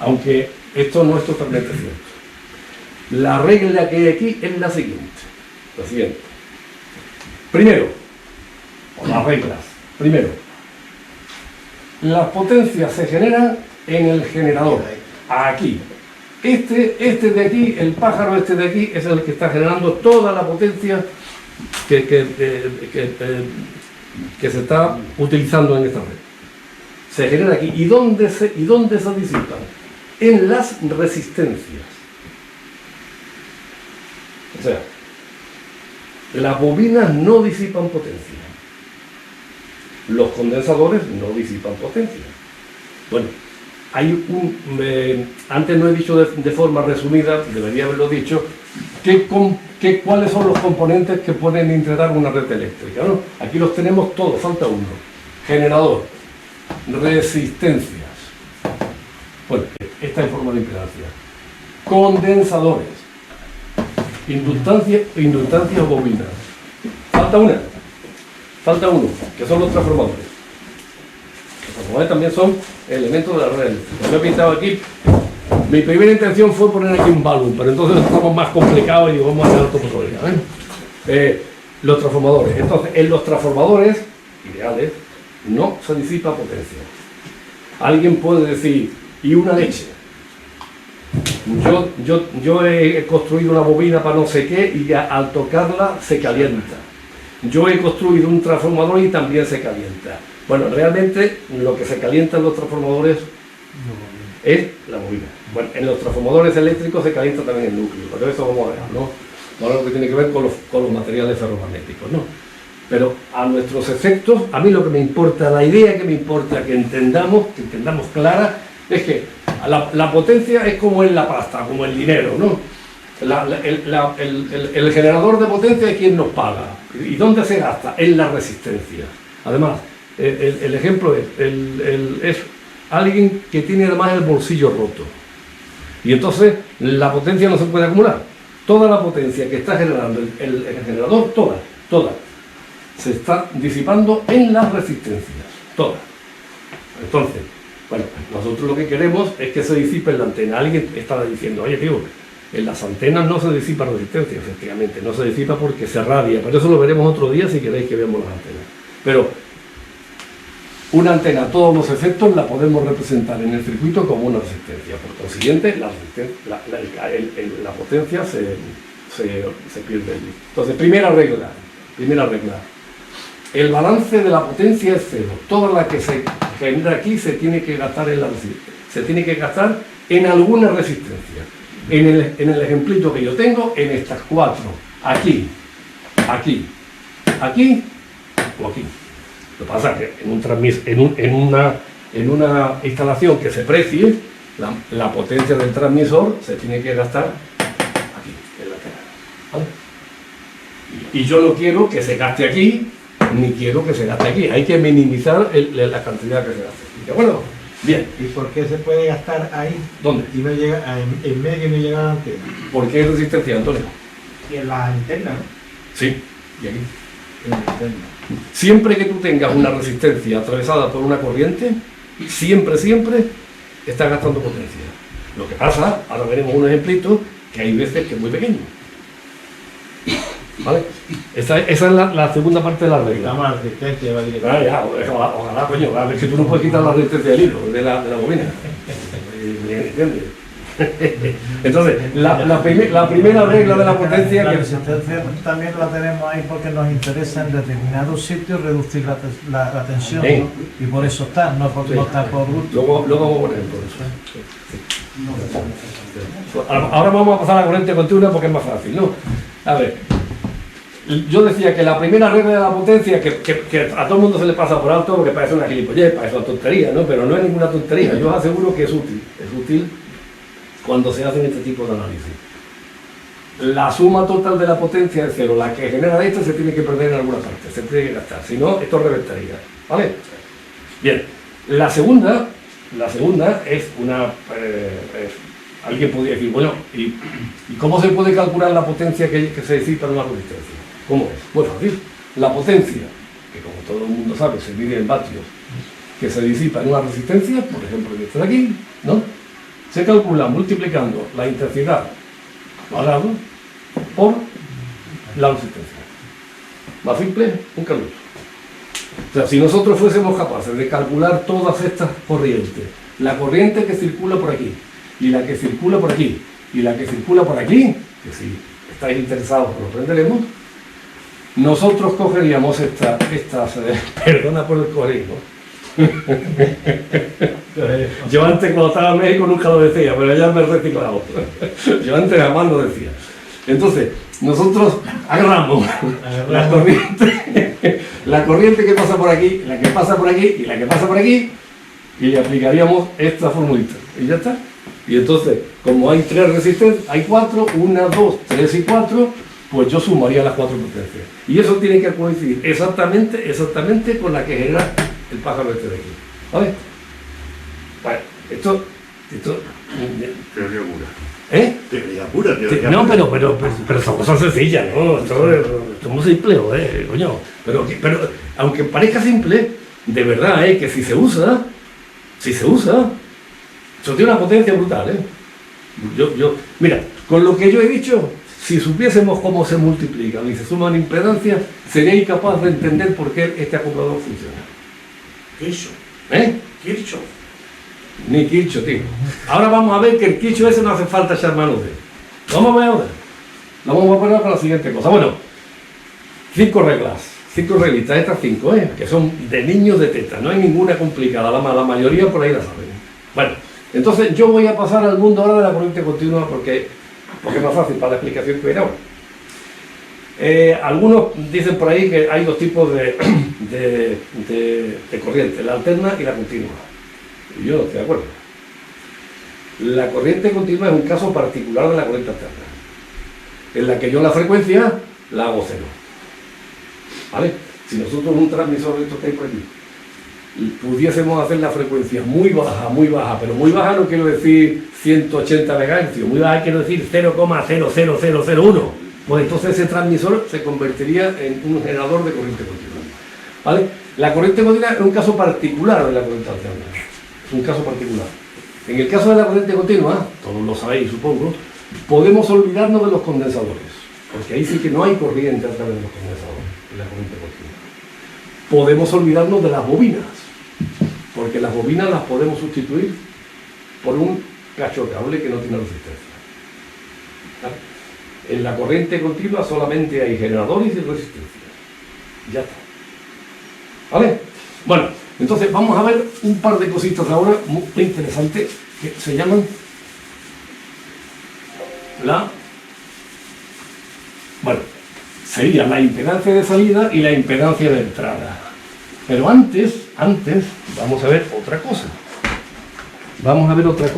Aunque esto no es totalmente cierto. La regla que hay aquí es la siguiente. Primero, las potencias se generan en el generador. Aquí. Este de aquí, el pájaro este de aquí, es el que está generando toda la potencia que se está utilizando en esta red. Se genera aquí. ¿Y dónde se disipan? En las resistencias. O sea, las bobinas no disipan potencia. Los condensadores no disipan potencia. Bueno, hay antes no he dicho de forma resumida, debería haberlo dicho, cuáles son los componentes que pueden integrar una red eléctrica, ¿no? Aquí los tenemos todos, falta uno. Generador, resistencias, bueno, esta en forma de impedancia, condensadores, inductancias bobinas. Falta uno, que son los transformadores. Los transformadores también son elementos de la red eléctrica. Lo he pintado aquí. Mi primera intención fue poner aquí un balón, pero entonces estamos más complicados y digo, vamos a hacer otro problema. Los transformadores. Entonces, en los transformadores ideales no se disipa potencia. Alguien puede decir, ¿y una leche? Yo he construido una bobina para no sé qué y al tocarla se calienta. Yo he construido un transformador y también se calienta. Bueno, realmente lo que se calienta en los transformadores es la bobina. Bueno, en los transformadores eléctricos se calienta también el núcleo, pero eso vamos a ver, ¿no? Ahora lo que tiene que ver con los materiales ferromagnéticos, ¿no? Pero a nuestros efectos, a mí lo que me importa, la idea que me importa que entendamos clara, es que la potencia es como en la pasta, como el dinero, ¿no? El generador de potencia es quien nos paga. ¿Y dónde se gasta? En la resistencia. Además, el ejemplo es alguien que tiene además el bolsillo roto. Y entonces la potencia no se puede acumular. Toda la potencia que está generando el generador, toda, se está disipando en las resistencias. Toda. Entonces, bueno, nosotros lo que queremos es que se disipe en la antena. Alguien estaba diciendo, oye tío, en las antenas no se disipa resistencia, efectivamente, no se disipa porque se radia, pero eso lo veremos otro día si queréis que veamos las antenas. Pero una antena a todos los efectos la podemos representar en el circuito como una resistencia, por consiguiente la potencia se pierde allí. Entonces, primera regla, el balance de la potencia es cero, toda la que se genera aquí se tiene que gastar en la resistencia, se tiene que gastar en alguna resistencia. En el ejemplito que yo tengo, en estas cuatro, aquí o aquí. Lo que pasa es que en una instalación que se precie, la potencia del transmisor se tiene que gastar aquí, en la tela, ¿vale? Y yo no quiero que se gaste aquí, ni quiero que se gaste aquí. Hay que minimizar la cantidad que se gaste. ¿De acuerdo? Bien. ¿Y por qué se puede gastar ahí? ¿Dónde? Y no llega, en medio no llega a la antena. ¿Por qué hay resistencia, Antonio? Y en la antena, ¿no? Sí, y aquí. En la antena. Siempre que tú tengas una resistencia atravesada por una corriente, siempre estás gastando potencia. Lo que pasa, ahora veremos un ejemplito, que hay veces que es muy pequeño. ¿Vale? Esa es la segunda parte de la regla. Damos la resistencia va directamente. Ojalá, coño, a ver que tú no puedes quitar la resistencia del hilo, de la bobina. ¿Entiendes? Entonces, la primera regla de la potencia... La que resistencia también la tenemos ahí porque nos interesa en determinados sitios reducir la tensión, Sí. ¿no? Y por eso está, no está por gusto. Luego vamos a poner por eso. Ahora vamos a pasar a la corriente continua porque es más fácil, ¿no? A ver, yo decía que la primera regla de la potencia, que a todo el mundo se le pasa por alto porque parece una gilipollez, parece una tontería, ¿no? Pero no es ninguna tontería, yo os aseguro que es útil cuando se hacen este tipo de análisis. La suma total de la potencia es cero, la que genera esto se tiene que perder en alguna parte, se tiene que gastar, si no, esto reventaría, ¿vale? Bien, la segunda es una... alguien podría decir, bueno, ¿y cómo se puede calcular la potencia que se disipa en una resistencia? ¿Cómo es? Muy fácil. La potencia, que como todo el mundo sabe, se mide en vatios, que se disipa en una resistencia, por ejemplo, en esta de aquí, ¿no? Se calcula multiplicando la intensidad cuadrado por la resistencia. Más simple, un carlucho. O sea, si nosotros fuésemos capaces de calcular todas estas corrientes, la corriente que circula por aquí, y la que circula por aquí, y la que circula por aquí, que si estáis interesados lo aprenderemos, nosotros cogeríamos estas perdona por el cogerismo. Yo antes cuando estaba en México nunca lo decía, pero ya me he reciclado. Yo antes jamás lo decía. Entonces, nosotros agarramos la corriente que pasa por aquí, la que pasa por aquí y la que pasa por aquí, y le aplicaríamos esta formulita. Y ya está. Y entonces, como hay tres resistencias, hay cuatro, 1, 2, 3 y 4, pues yo sumaría las cuatro potencias. Y eso tiene que coincidir exactamente con la que genera el pájaro este de aquí. ¿Vale? Bueno, esto Teoría pura. ¿eh? Teoría pura, teoría No, pura. pero son cosas sencillas, ¿no? Esto es muy simple, coño. Pero aunque parezca simple, de verdad, que si se usa, eso tiene una potencia brutal, mira, con lo que yo he dicho, si supiésemos cómo se multiplican y se suman impedancias, sería incapaz de entender por qué este acumulador funciona. Kirchhoff. Kirchhoff. Ni Kirchhoff, tío. Ahora vamos a ver que el Kirchhoff ese no hace falta echar mano de él. Vamos a ver ahora. Lo vamos a poner con la siguiente cosa. Bueno, 5 reglas. 5 reglitas, estas 5, que son de niños de teta. No hay ninguna complicada, la mayoría por ahí la saben. Bueno, entonces yo voy a pasar al mundo ahora de la corriente continua porque es más fácil para la explicación que viene ahora. Algunos dicen por ahí que hay dos tipos de corriente, la alterna y la continua. Y yo no estoy de acuerdo. La corriente continua es un caso particular de la corriente alterna, en la que yo la frecuencia la hago cero. ¿Vale? Si nosotros un transmisor de estos que hay por aquí pudiésemos hacer la frecuencia muy baja, pero muy baja no quiero decir 180 MHz, muy baja quiero decir 0,00001, pues entonces ese transmisor se convertiría en un generador de corriente continua. ¿Vale? La corriente continua es un caso particular de la corriente alterna, es un caso particular. En el caso de la corriente continua, todos lo sabéis supongo, podemos olvidarnos de los condensadores, porque ahí sí que no hay corriente a través de los condensadores, en la corriente continua. Podemos olvidarnos de las bobinas, porque las bobinas las podemos sustituir por un cacho de cable que no tiene resistencia. ¿Vale? En la corriente continua solamente hay generadores y resistencias. Ya está. ¿Vale? Bueno, entonces vamos a ver un par de cositas ahora muy interesantes que se llaman sería la impedancia de salida y la impedancia de entrada. Pero antes, vamos a ver otra cosa. Vamos a ver otra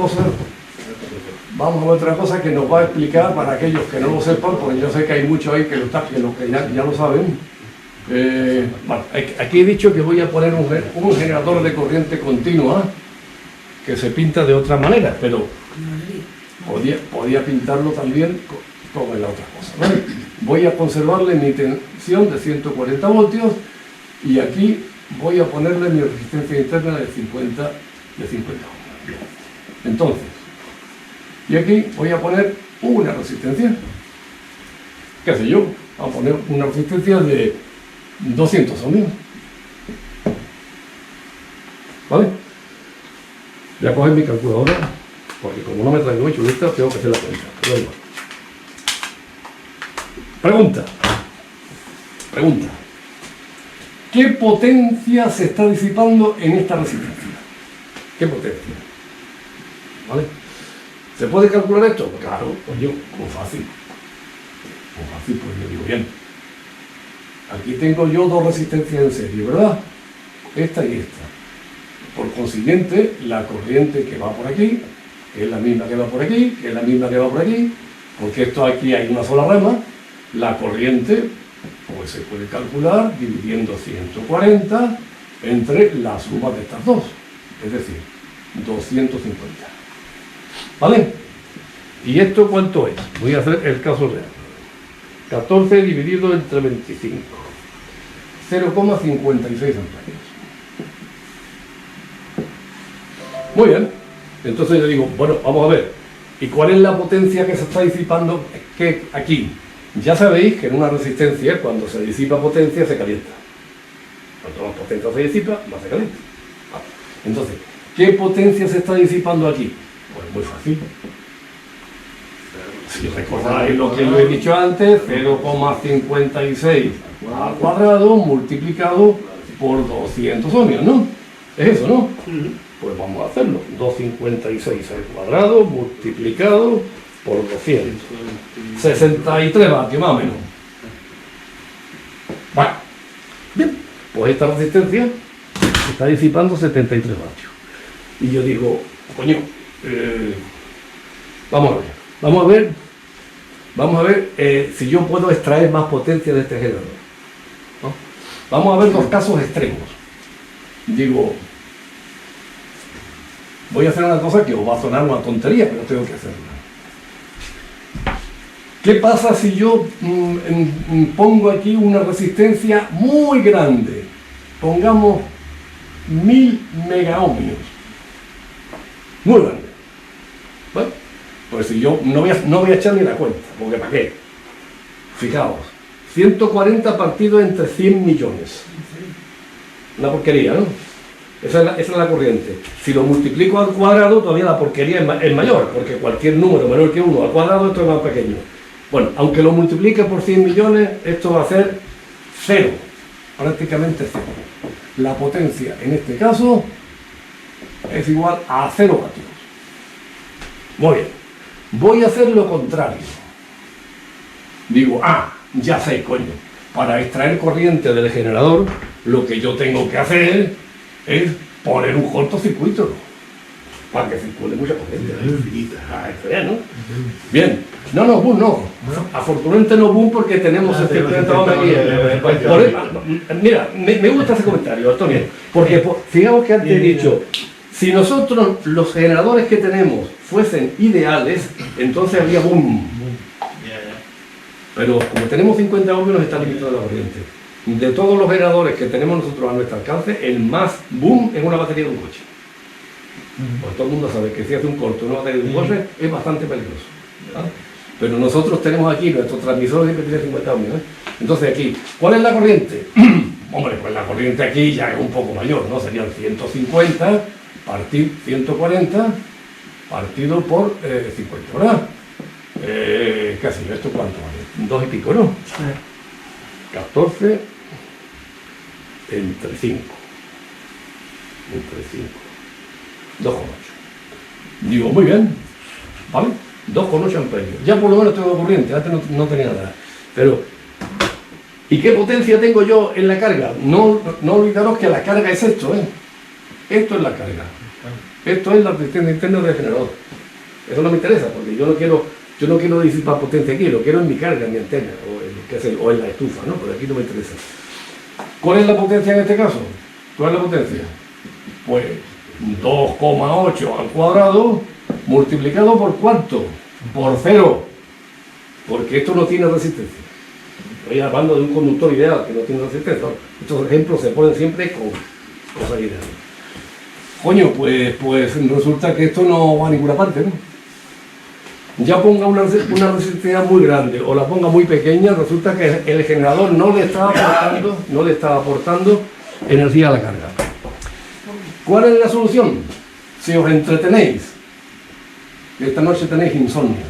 cosa que nos va a explicar para aquellos que no lo sepan, porque yo sé que hay muchos ahí que ya lo saben. Bueno, aquí he dicho que voy a poner un generador de corriente continua que se pinta de otra manera, pero podía pintarlo también como en la otra cosa, ¿vale? Voy a conservarle mi tensión de 140 voltios y aquí voy a ponerle mi resistencia interna de 50 ohms. Entonces, y aquí voy a poner una resistencia, qué sé yo, voy a poner una resistencia de 200 ohms. ¿Vale? Voy a coger mi calculadora, porque como no me traigo muy chuleta, tengo que hacer la cuenta. Pregunta. ¿Qué potencia se está disipando en esta resistencia? ¿Qué potencia? ¿Vale? ¿Se puede calcular esto? Pues claro, coño, muy fácil. Pues yo digo bien. Aquí tengo yo dos resistencias en serie, ¿verdad? Esta y esta. Por consiguiente, la corriente que va por aquí, que es la misma que va por aquí, que es la misma que va por aquí, porque esto aquí hay una sola rama, la corriente pues se puede calcular dividiendo 140 entre la suma de estas dos, es decir, 250. ¿Vale? ¿Y esto cuánto es? Voy a hacer el caso real. 14 dividido entre 25. 0,56 amperios. Muy bien. Entonces yo digo, bueno, vamos a ver. ¿Y cuál es la potencia que se está disipando aquí? Ya sabéis que en una resistencia, cuando se disipa potencia, se calienta. Cuanto más potencia se disipa, más se calienta. Entonces, ¿qué potencia se está disipando aquí? Pues muy fácil. Si recordáis lo que yo he dicho antes, 0,56 al cuadrado multiplicado por 200 ohmios, ¿no? Es eso, ¿no? Pues vamos a hacerlo. 256 al cuadrado multiplicado por 200. 63 vatios, más o menos. Bueno, bien, pues esta resistencia está disipando 73 vatios. Y yo digo, coño, vamos a ver si yo puedo extraer más potencia de este generador, ¿no? Vamos a ver dos casos extremos. Digo, voy a hacer una cosa que os va a sonar una tontería, pero tengo que hacerla. ¿Qué pasa si yo pongo aquí una resistencia muy grande? Pongamos 1000 megaohmios. Muy grande. ¿Vale? Pues si yo no voy a echar ni la cuenta, porque ¿para qué? Fijaos, 140 partido entre 100 millones. Una porquería, ¿no? Esa es la corriente. Si lo multiplico al cuadrado, todavía la porquería es mayor, porque cualquier número menor que 1 al cuadrado, esto es más pequeño. Bueno, aunque lo multiplique por 100 millones, esto va a ser cero, prácticamente cero. La potencia, en este caso, es igual a 0 vatios. Muy bien. Voy a hacer lo contrario. Digo, ya sé, coño, para extraer corriente del generador, lo que yo tengo que hacer es poner un cortocircuito para que circule mucha corriente. Ah, esto ya, ¿no? Bien. No, boom, no. Afortunadamente no boom porque tenemos el 50 ohms aquí. Mira, me gusta ese comentario, Antonio, porque fijaos que antes he dicho, si nosotros los generadores que tenemos fuesen ideales, entonces habría boom. Pero como tenemos 50 ohms nos está limitando la corriente. De todos los generadores que tenemos nosotros a nuestro alcance, el más boom es una batería de un coche. Pues todo el mundo sabe que si hace un corto una batería de un coche es bastante peligroso, ¿vale? Pero nosotros tenemos aquí, nuestro transmisor siempre tiene 50 ohms, ¿eh? Entonces aquí, ¿cuál es la corriente? Hombre, pues la corriente aquí ya es un poco mayor, ¿no? Serían 150 partido 140 partido por 50, ¿verdad? Casi, ¿esto cuánto vale? 2 y pico, ¿no? 14 entre 5. Entre 5. 2,8. Digo, muy bien, ¿vale? 2,8 amperios. Ya por lo menos tengo corriente, antes no tenía nada. Pero, ¿y qué potencia tengo yo en la carga? No olvidaros que la carga es esto, ¿eh? Esto es la carga. Esto es la resistencia interna del generador. Eso no me interesa, porque yo no quiero disipar potencia aquí, lo quiero en mi carga, en mi antena, o en la estufa, ¿no? Pero aquí no me interesa. ¿Cuál es la potencia en este caso? ¿Cuál es la potencia? Pues 2,8 al cuadrado multiplicado por ¿cuánto? Por 0. Porque esto no tiene resistencia. Estoy hablando de un conductor ideal que no tiene resistencia. Estos ejemplos se ponen siempre con cosas ideales. Coño, pues resulta que esto no va a ninguna parte, ¿no? Ya ponga una resistencia muy grande o la ponga muy pequeña, resulta que el generador no le está aportando energía a la carga. ¿Cuál es la solución? Si os entretenéis, esta noche tenéis insomnio,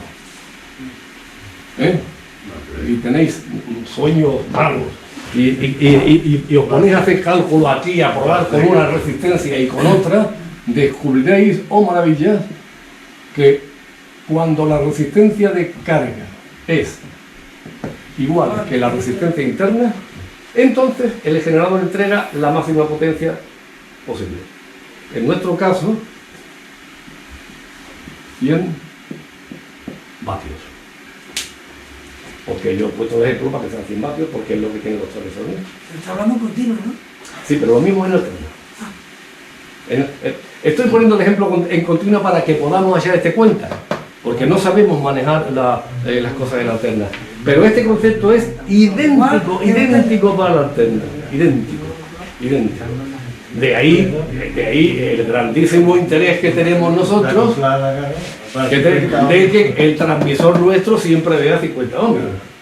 y tenéis sueños malos, y os ponéis a hacer cálculo aquí, a probar con una resistencia y con otra, descubriréis, oh maravilla, que cuando la resistencia de carga es igual que la resistencia interna, entonces el generador entrega la máxima potencia posible. En nuestro caso, 100 vatios. Porque yo he puesto el ejemplo para que sean 100 vatios, porque es lo que tienen los transmisores. Está hablando continuo, ¿no? Sí, pero lo mismo es en alterno. Estoy poniendo el ejemplo en continuo para que podamos hallar este cuenta, porque no sabemos manejar las cosas en la alterna. Pero este concepto es idéntico para la alterna. Idéntico. De ahí el grandísimo interés que tenemos nosotros de que el transmisor nuestro siempre vea 50 ohms,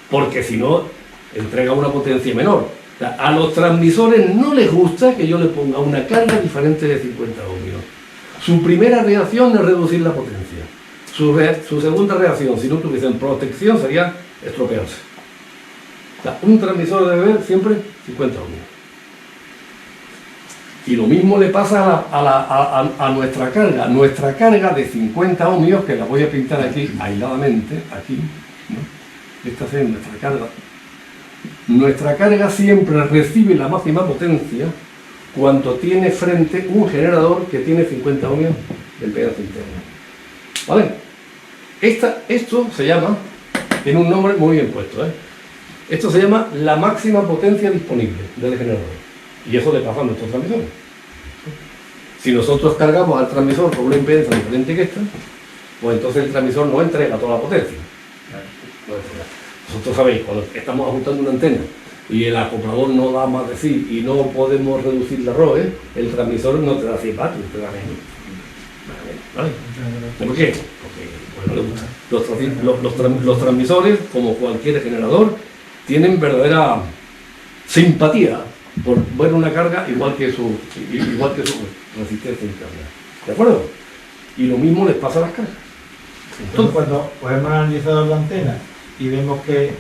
porque si no, entrega una potencia menor. O sea, a los transmisores no les gusta que yo le ponga una carga diferente de 50 ohms. Su primera reacción es reducir la potencia. Su segunda reacción, si no tuviesen protección, sería estropearse. O sea, un transmisor debe ver siempre 50 ohms. Y lo mismo le pasa a nuestra carga. Nuestra carga de 50 ohmios, que la voy a pintar aquí aisladamente, aquí, ¿no? Esta es nuestra carga. Nuestra carga siempre recibe la máxima potencia cuando tiene frente un generador que tiene 50 ohmios de impedancia interna. ¿Vale? Esto se llama, tiene un nombre muy bien puesto, esto se llama la máxima potencia disponible del generador. Y eso le pasa a nuestros transmisores. Si nosotros cargamos al transmisor con una impedancia diferente que esta, pues entonces el transmisor no entrega toda la potencia. Vosotros sabéis, cuando estamos ajustando una antena y el acoplador no da más de sí y no podemos reducir la ROE, el transmisor no te da 100 vatios, te da menos. ¿Vale? ¿Por qué? Porque no le gusta. Los transmisores, como cualquier generador, tienen verdadera simpatía por ver una carga igual que su resistencia interna. ¿De acuerdo? Y lo mismo les pasa a las cargas. Entonces, cuando hemos analizado la antena y vemos que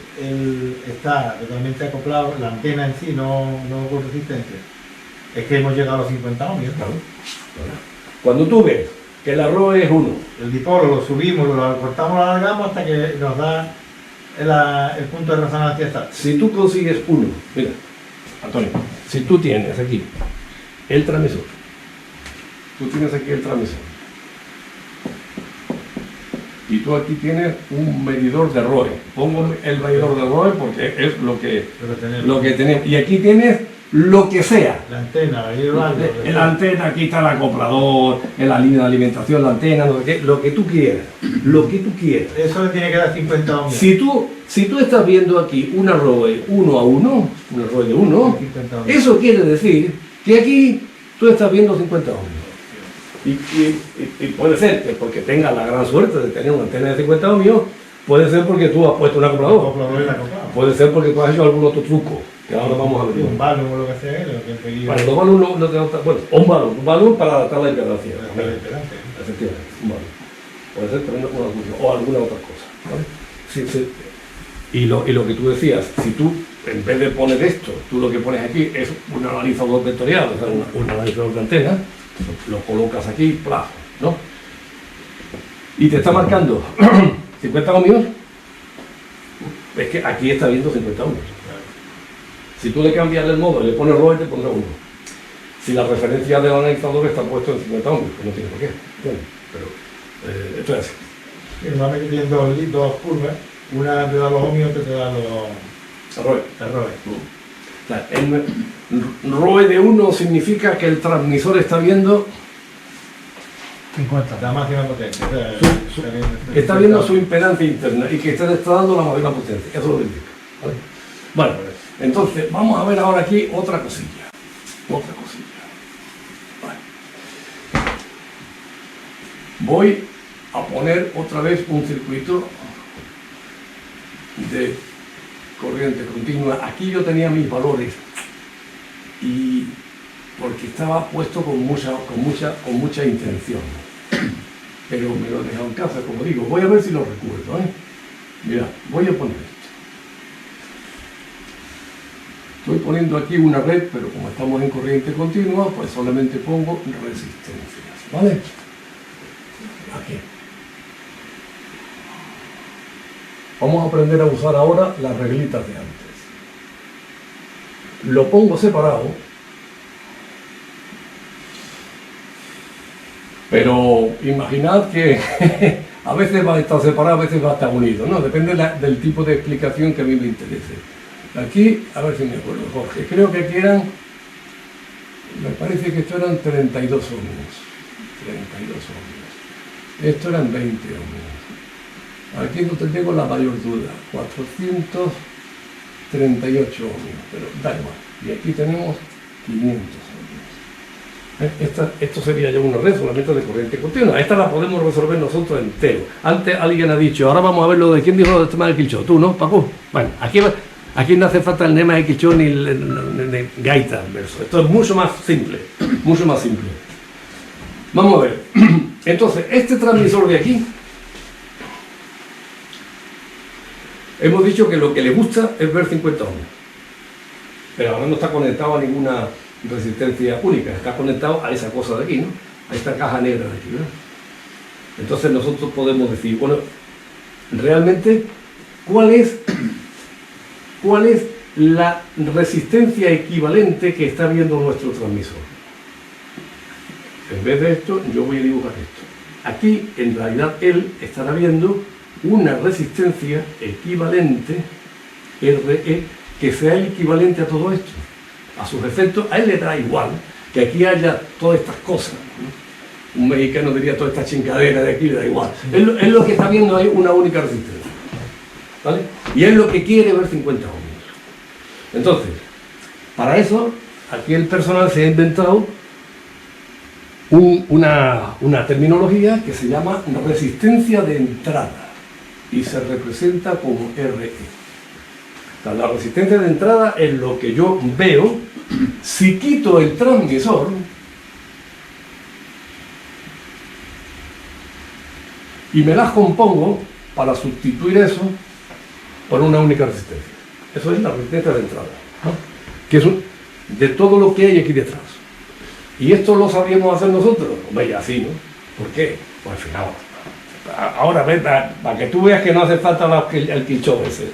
está totalmente acoplado, la antena en sí no con resistencia, es que hemos llegado a los 50 ohmios. Claro. Cuando tú ves que la ROE es 1, el dipolo lo subimos, lo cortamos, lo alargamos hasta que nos da el punto de resonancia exacto. Si tú consigues uno, mira, Antonio, si tú tienes aquí el transmisor, y tú aquí tienes un medidor de ROE. Pongo el medidor de ROE porque es lo que tenemos. Y aquí tienes lo que sea. La antena, el bando. La antena, aquí está el acoplador, en la línea de alimentación, la antena, no sé qué, lo que tú quieras. Lo que tú quieras. Eso le tiene que dar 50 ohmios. Si tú estás viendo aquí una ROE 1 a 1, una ROE de 1, 50 ohmios. eso quiere decir que aquí tú estás viendo 50 ohmios. Y puede ser que porque tengas la gran suerte de tener una antena de 50 ohmios, puede ser porque tú has puesto un acoplador. Puede ser porque tú has hecho algún otro truco, que ahora vamos a ver. Un balón o lo que sea, lo que he pedido. Para los balón no te gusta. Bueno, un balón para adaptar la impedancia. Efectivamente, un balón. Puede ser también una función o alguna otra cosa. ¿Vale? Sí. Y lo que tú decías, si tú en vez de poner esto, tú lo que pones aquí es un analizador vectorial, o sea, un analizador de antena, lo colocas aquí, plazo, ¿no? Y te está marcando 50 ohmios, es que aquí está viendo 50 ohmios. Si tú le cambias el modo y le pones ROE, te pondrá 1. Si la referencia del analizador está puesto en 50 ohmios, pues no tiene por qué. Bueno, pero esto es así. Normalmente tienen dos curvas, una te da los ohmios, otra te da los ROE. errores. O sea, el ROE de 1 significa que el transmisor está viendo 50. La máxima potencia. está viendo su impedancia interna y que está dando la máxima potencia. Eso lo indica. ¿Vale? Bueno, entonces vamos a ver ahora aquí otra cosilla. Vale. Voy a poner otra vez un circuito de corriente continua. Aquí yo tenía mis valores y porque estaba puesto con mucha intención, pero me lo he dejado en casa, como digo. Voy a ver si lo recuerdo, ¿eh? Mira, voy a poner esto. Estoy poniendo aquí una red, pero como estamos en corriente continua, pues solamente pongo resistencias, ¿vale? Aquí. Vamos a aprender a usar ahora las reglitas de antes. Lo pongo separado, pero imaginad que a veces va a estar separado, a veces va a estar unido, ¿no? Depende del tipo de explicación que a mí me interese. Aquí, a ver si me acuerdo, Jorge, creo que aquí eran, me parece que esto eran 32 ohmios. Esto eran 20 ohmios. Aquí no te tengo la mayor duda, 438 ohmios, pero da igual. Y aquí tenemos 500 ohmios. Esto sería ya una red solamente de corriente continua. Esta la podemos resolver nosotros entero. Antes alguien ha dicho, ahora vamos a ver lo de quién dijo el tema de Kirchhoff. Tú, ¿no, Paco? Bueno, aquí no hace falta el lema de Kirchhoff ni gaita al verso. Esto es mucho más simple, mucho más simple. Vamos a ver. Entonces, este transmisor de aquí, hemos dicho que lo que le gusta es ver 50 ohmios. Pero ahora no está conectado a ninguna resistencia única, está conectado a esa cosa de aquí, ¿no? A esta caja negra de aquí, ¿no? Entonces nosotros podemos decir, bueno, realmente, ¿cuál es la resistencia equivalente que está viendo nuestro transmisor? En vez de esto, yo voy a dibujar esto. Aquí, en realidad, él estará viendo una resistencia equivalente, RE, que sea el equivalente a todo esto. A sus efectos, a él le da igual que aquí haya todas estas cosas, ¿no? Un mexicano diría toda esta chingadera de aquí, le da igual. Él lo que está viendo es una única resistencia, ¿vale? Y él lo que quiere es ver 50 ohmios. Entonces, para eso, aquí el personal se ha inventado una terminología que se llama resistencia de entrada y se representa como RE. La resistencia de entrada es lo que yo veo si quito el transmisor y me las compongo para sustituir eso por una única resistencia. Eso es la resistencia de entrada, ¿no? Que es de todo lo que hay aquí detrás. ¿Y esto lo sabríamos hacer nosotros? Hombre, así, ¿no? ¿Por qué? Pues al final, ahora ven, para que tú veas que no hace falta el quichó ese.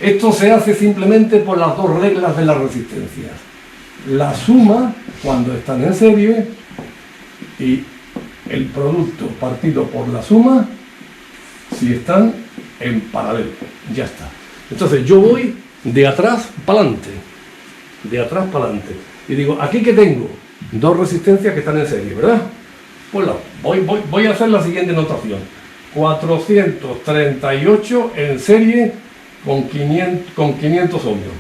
Esto se hace simplemente por las dos reglas de las resistencias. La suma cuando están en serie y el producto partido por la suma si están en paralelo. Ya está. Entonces yo voy de atrás para adelante. De atrás para adelante. Y digo, aquí que tengo dos resistencias que están en serie, ¿verdad? Pues voy a hacer la siguiente notación. 438 en serie con 500 ohmios.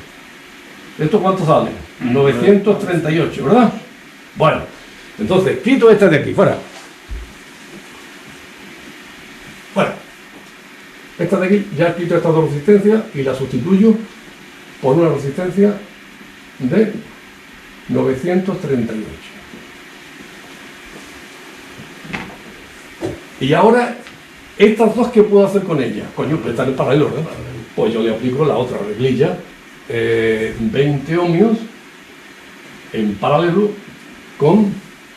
¿Esto cuánto sale? 938, ¿verdad? Bueno, entonces quito esta de aquí, fuera. Fuera. Esta de aquí, ya quito estas dos resistencias y la sustituyo por una resistencia de 938. Y ahora, estas dos, ¿qué puedo hacer con ellas? Coño, pues están en paralelo, ¿verdad? Pues yo le aplico la otra reglilla, 20 ohmios en paralelo con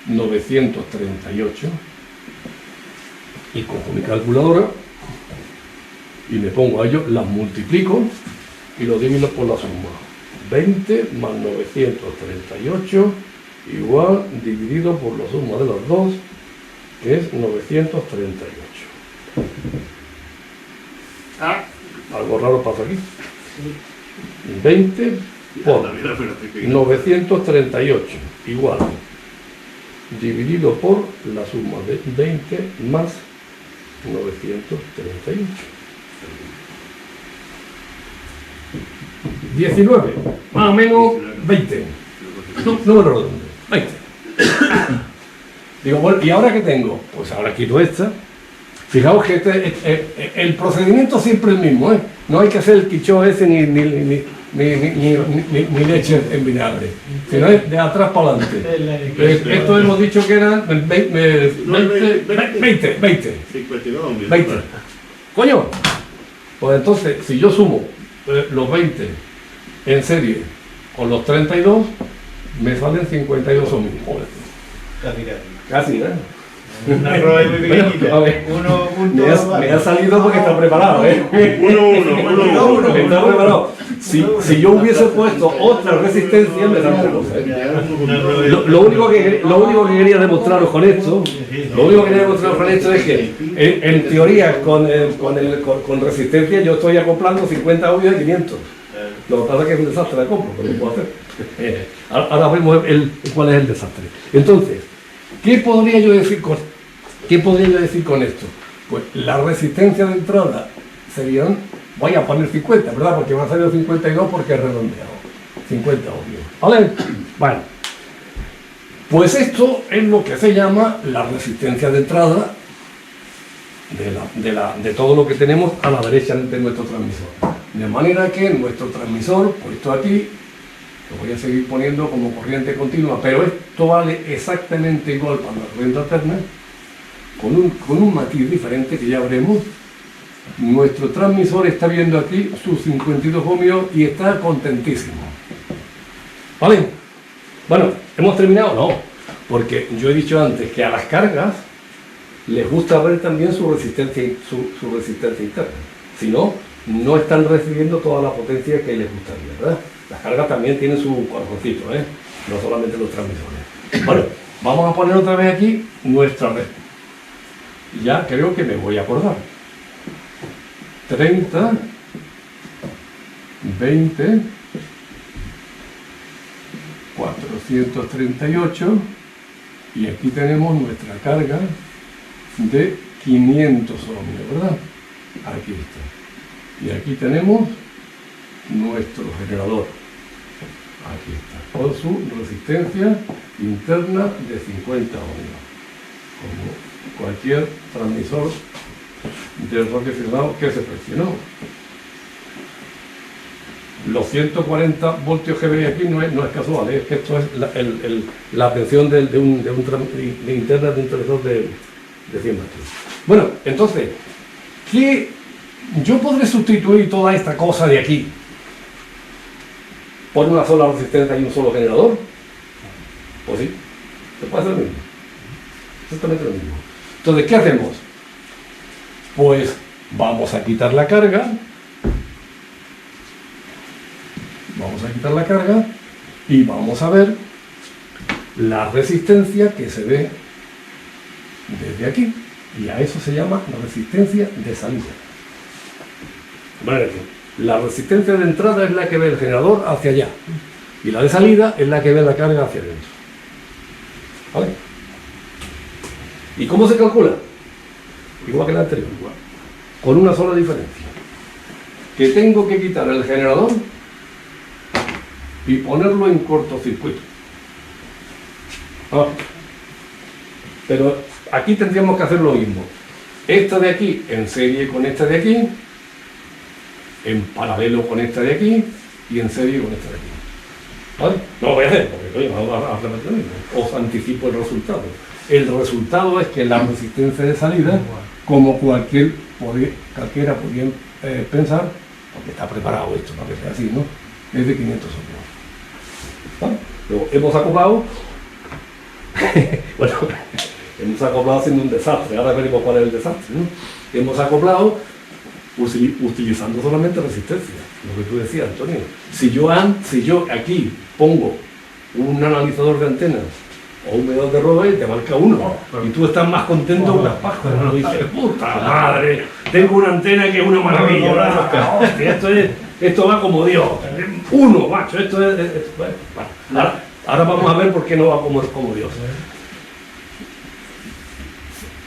938. Y cojo mi calculadora y me pongo a ello, las multiplico y lo divido por la suma. 20 más 938 igual dividido por la suma de las dos, que es 938. Algo raro pasa aquí. 20 por 938 igual dividido por la suma de 20 más 938. 19, más o menos 20. Número redondo, 20. Digo, bueno, ¿y ahora qué tengo? Pues ahora quito esta. Fijaos que el procedimiento siempre es el mismo, ¿eh? No hay que hacer el quichó ese ni leche en vinagre, sino es de atrás para adelante. Esto hemos dicho que eran 20. 20. Coño, pues entonces, si yo sumo los 20 en serie con los 32, me salen 52 ohmios. Casi, ¿eh? Una prueba muy pequeñita. Me ha salido porque está preparado, ¿eh? Uno. Está preparado. Si yo hubiese puesto otra resistencia, me da otra cosa, ¿eh? Lo único que quería demostraros con esto, es que en teoría con resistencia yo estoy acoplando 50 ohmios a 500. Lo que pasa es que es un desastre de acoplo, pero lo puedo hacer. Ahora vemos cuál es el desastre. Entonces, ¿qué podría yo decir con esto? Pues la resistencia de entrada serían, voy a poner 50, ¿verdad? Porque va a salir 52 porque es redondeado. 50 ohmios. ¿Vale? Bueno. Pues esto es lo que se llama la resistencia de entrada de todo lo que tenemos a la derecha de nuestro transmisor. De manera que nuestro transmisor, puesto aquí, lo voy a seguir poniendo como corriente continua, pero esto vale exactamente igual para la corriente alterna, con un matiz diferente que ya veremos. Nuestro transmisor está viendo aquí sus 52 ohmios y está contentísimo. ¿Vale? Bueno, ¿hemos terminado? No, porque yo he dicho antes que a las cargas les gusta ver también su resistencia interna. Si no, no están recibiendo toda la potencia que les gustaría, ¿verdad? Las cargas también tienen su corazoncito, ¿eh? No solamente los transmisores. Bueno, vamos a poner otra vez aquí nuestra red. Ya creo que me voy a acordar. 30, 20, 438 y aquí tenemos nuestra carga de 500 ohmios, ¿verdad? Aquí está. Y aquí tenemos nuestro generador. Aquí está, con su resistencia interna de 50 ohmios. Como cualquier transmisor del roque firmado que se presionó. Los 140 voltios que veis aquí no es casual, es que esto es la tensión de interna de un transmisor de 100 vatios. Bueno, entonces, ¿qué? Yo podré sustituir toda esta cosa de aquí por una sola resistencia y un solo generador. Pues sí, se puede hacer lo mismo. Exactamente lo mismo. Entonces, ¿qué hacemos? Pues vamos a quitar la carga. Vamos a quitar la carga y vamos a ver la resistencia que se ve desde aquí. Y a eso se llama la resistencia de salida. Bueno, la resistencia de entrada es la que ve el generador hacia allá. Y la de salida es la que ve la carga hacia adentro. ¿Vale? ¿Y cómo se calcula? Igual que la anterior. Con una sola diferencia. Que tengo que quitar el generador y ponerlo en cortocircuito. Pero aquí tendríamos que hacer lo mismo. Esta de aquí en serie con esta de aquí, en paralelo con esta de aquí y en serie con esta de aquí. ¿Vale? No lo voy a hacer porque oye, vamos a repetir lo mismo. Os anticipo el resultado. El resultado es que la resistencia de salida, como cualquiera podría pensar, porque está preparado esto para que sea así, ¿no? Es de 500 ohmios. ¿Vale? Luego hemos acoplado, bueno, hemos acoplado haciendo un desastre, ahora veremos cuál es el desastre, ¿no? Hemos acoplado utilizando solamente resistencia, lo que tú decías, Antonio. Si yo aquí pongo un analizador de antenas o un medidor de Rode, te marca 1, y tú estás más contento que unas pascuas, ¿no? Y dices, puta madre, tengo una antena que es una maravilla, ¿no? Hostia, esto va como Dios, 1, macho, esto es bueno, ahora vamos a ver por qué no va como Dios.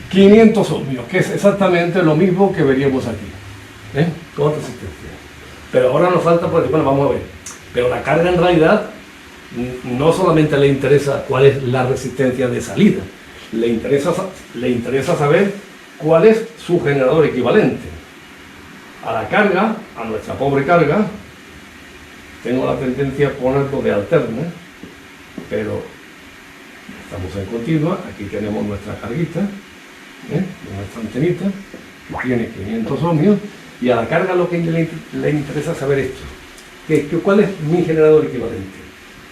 500 ohmios, que es exactamente lo mismo que veríamos aquí, con resistencia. Pero ahora nos falta, pues, bueno, vamos a ver. Pero la carga en realidad no solamente le interesa cuál es la resistencia de salida, le interesa saber cuál es su generador equivalente. A la carga, a nuestra pobre carga, tengo la tendencia a ponerlo de alterna, pero estamos en continua. Aquí tenemos nuestra carguita, nuestra antenita, que tiene 500 ohmios, y a la carga lo que le interesa saber esto, ¿cuál es mi generador equivalente?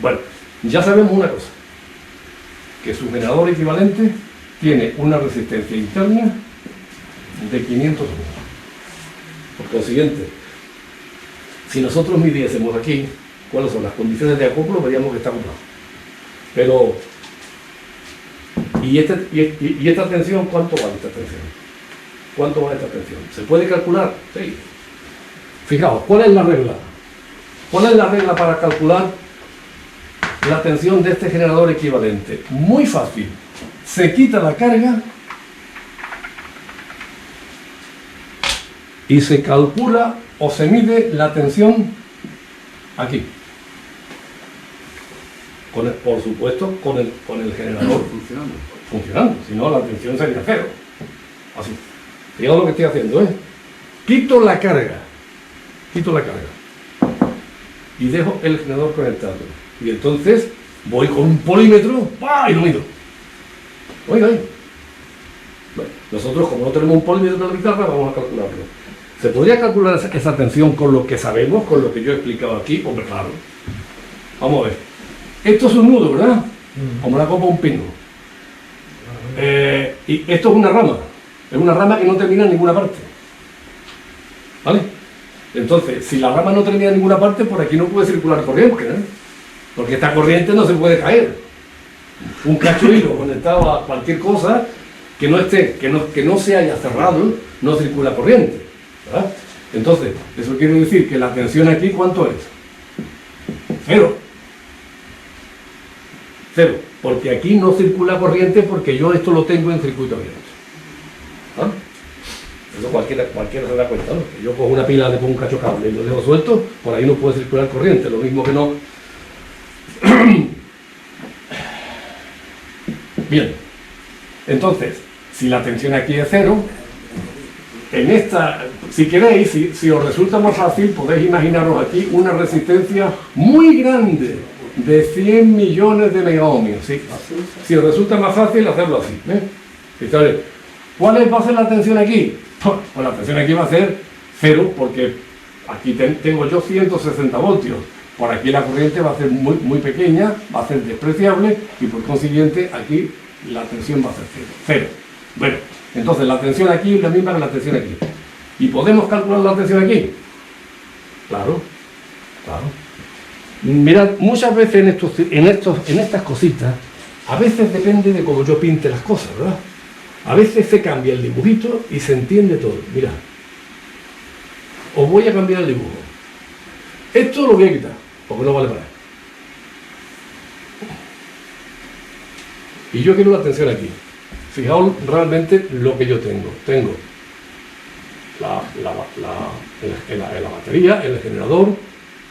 Bueno, ya sabemos una cosa, que su generador equivalente tiene una resistencia interna de 500 ohmios. Por consiguiente, si nosotros midiésemos aquí cuáles son las condiciones de acoplo, veríamos que está acoplado. Pero, ¿y esta tensión cuánto vale esta tensión? ¿Cuánto vale esta tensión? ¿Se puede calcular? Sí. Fijaos, ¿cuál es la regla? ¿Cuál es la regla para calcular la tensión de este generador equivalente? Muy fácil. Se quita la carga y se calcula o se mide la tensión aquí. Por supuesto, con el generador funcionando. Si no, la tensión sería 0. Así. Fijaos lo que estoy haciendo, Quito la carga. Y dejo el generador conectado. Y entonces voy con un polímetro y lo mido. Oiga, ahí. Bueno, nosotros, como no tenemos un polímetro de la guitarra, vamos a calcularlo. ¿Se podría calcular esa tensión con lo que sabemos, con lo que yo he explicado aquí? Hombre, claro. Vamos a ver. Esto es un nudo, ¿verdad? Como la copa de un pino. Y esto es una rama. Es una rama que no termina en ninguna parte. ¿Vale? Entonces, si la rama no termina en ninguna parte, por aquí no puede circular corriente, porque esta corriente no se puede caer. Un cacho de hilo conectado a cualquier cosa que no se haya cerrado, no circula corriente, ¿verdad? Entonces, eso quiere decir que la tensión aquí, ¿cuánto es? 0. 0, porque aquí no circula corriente porque yo esto lo tengo en circuito abierto. ¿Ah? Eso cualquiera se da cuenta, ¿no? Que yo cojo una pila, le pongo un cacho cable y lo dejo suelto, por ahí no puede circular corriente, lo mismo que no. Bien, entonces, si la tensión aquí es 0, en esta, si queréis, si os resulta más fácil, podéis imaginaros aquí una resistencia muy grande de 100 millones de megaohmios. ¿Sí? Si os resulta más fácil hacerlo así. Entonces, ¿cuál va a ser la tensión aquí? Pues la tensión aquí va a ser 0, porque aquí tengo yo 160 voltios. Por aquí la corriente va a ser muy, muy pequeña, va a ser despreciable, y por consiguiente aquí la tensión va a ser 0. Bueno, entonces la tensión aquí es la misma que la tensión aquí. ¿Y podemos calcular la tensión aquí? Claro, claro. Mirad, muchas veces en estas cositas, a veces depende de cómo yo pinte las cosas, ¿verdad? A veces se cambia el dibujito y se entiende todo. Mirad, os voy a cambiar el dibujo. Esto lo voy a quitar, porque no vale para nada. Y yo quiero la tensión aquí. Fijaos realmente lo que yo tengo. Tengo en la batería, en el generador,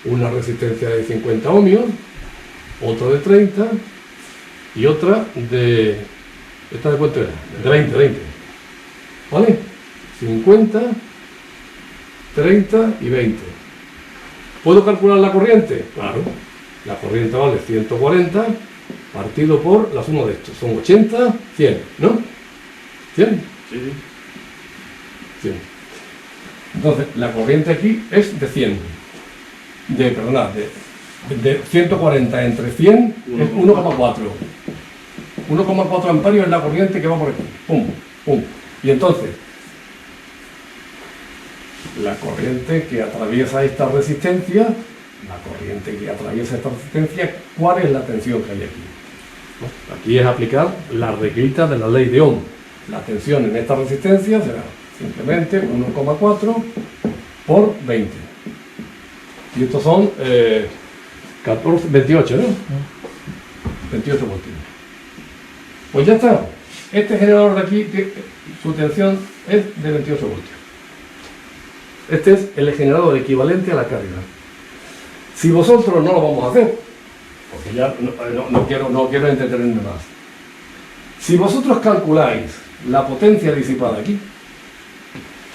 una resistencia de 50 ohmios, otra de 30 y otra de... ¿Esta de cuánto era? De 20. ¿Vale? 50, 30 y 20. ¿Puedo calcular la corriente? Claro. La corriente vale 140 partido por la suma de estos. Son 80, 100, ¿no? ¿100? Sí. 100. Entonces, la corriente aquí es de 100. Perdonad, de 140 entre 100 es 1,4. 1,4 amperios es la corriente que va por aquí. Pum, pum. Y entonces, la corriente que atraviesa esta resistencia, ¿cuál es la tensión que hay aquí? ¿No? Aquí es aplicar la reglita de la ley de Ohm. La tensión en esta resistencia será simplemente 1,4 por 20. Y estos son 28, ¿no? 28 voltios. Pues ya está. Este generador de aquí, su tensión es de 28 voltios. Este es el generador equivalente a la carga. Si vosotros no lo vamos a hacer, porque ya no quiero entretenerme más. Si vosotros calculáis la potencia disipada aquí,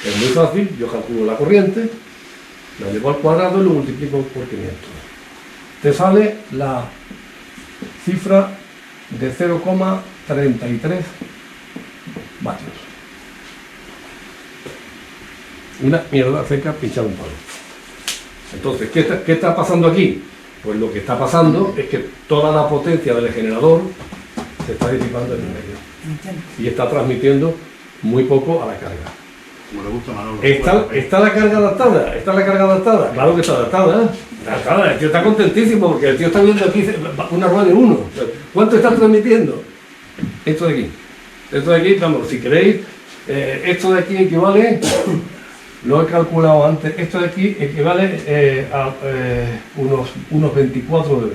es muy fácil, yo calculo la corriente, lo llevo al cuadrado y lo multiplico por 500. Te sale la cifra de 0,33 vatios. Una mierda seca pinchada un palo. Entonces, ¿qué está pasando aquí? Pues lo que está pasando es que toda la potencia del generador se está disipando en el medio. Y está transmitiendo muy poco a la carga. Como le gusta a Manolo. ¿Está la carga adaptada? ¿Está la carga adaptada? Claro que está adaptada. Adaptada. El tío está contentísimo porque el tío está viendo aquí una rueda de 1. ¿Cuánto está transmitiendo? Esto de aquí. Esto de aquí, vamos, si queréis, esto de aquí equivale, lo he calculado antes, esto de aquí equivale a unos 24 dB.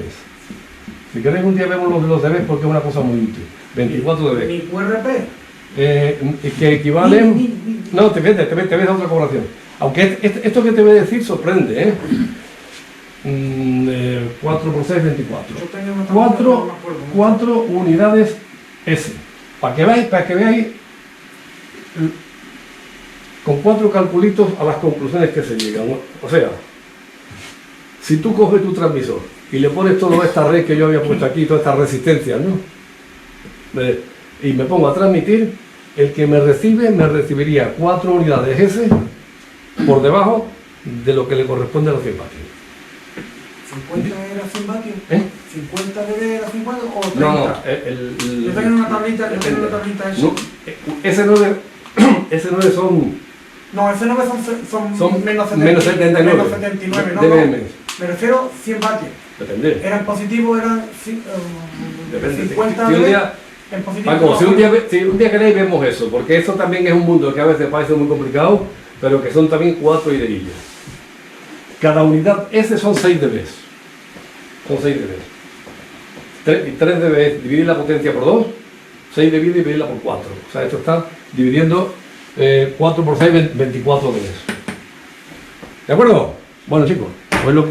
Si queréis un día vemos los dB porque es una cosa muy útil. 24 dB. ¿Mi QRP? Que equivalen... No, te ves a otra correlación. Aunque esto que te voy a decir sorprende, ¿eh? 4 por 6, 24. 4 unidades S. Para que veáis con 4 calculitos a las conclusiones que se llegan. O sea, si tú coges tu transmisor y le pones toda esta red que yo había puesto aquí, toda esta resistencia, ¿no? Y me pongo a transmitir, el que me recibiría 4 unidades S por debajo de lo que le corresponde a los 100 vatios. 50 era 100 vatios. ¿Eh? 50 dB era 50 o 30. No, Yo tengo una tablita, eso. no, S9 son No, S9 son menos 79 menos 79, no, dBm. me refiero a 100 vatios. Depende. Eran positivos, eran Depende. 50 Si un dB. día, En positivo, Paco, si un día queréis vemos eso, porque eso también es un mundo que a veces parece muy complicado, pero que son también 4 ideillas. Cada unidad S son 6 dB. Son 6 dB. 3 dB, dividir la potencia por 2, 6 dB dividirla por 4. O sea, esto está dividiendo 4 por 6, 24 dB. ¿De acuerdo? Bueno, chicos, pues lo que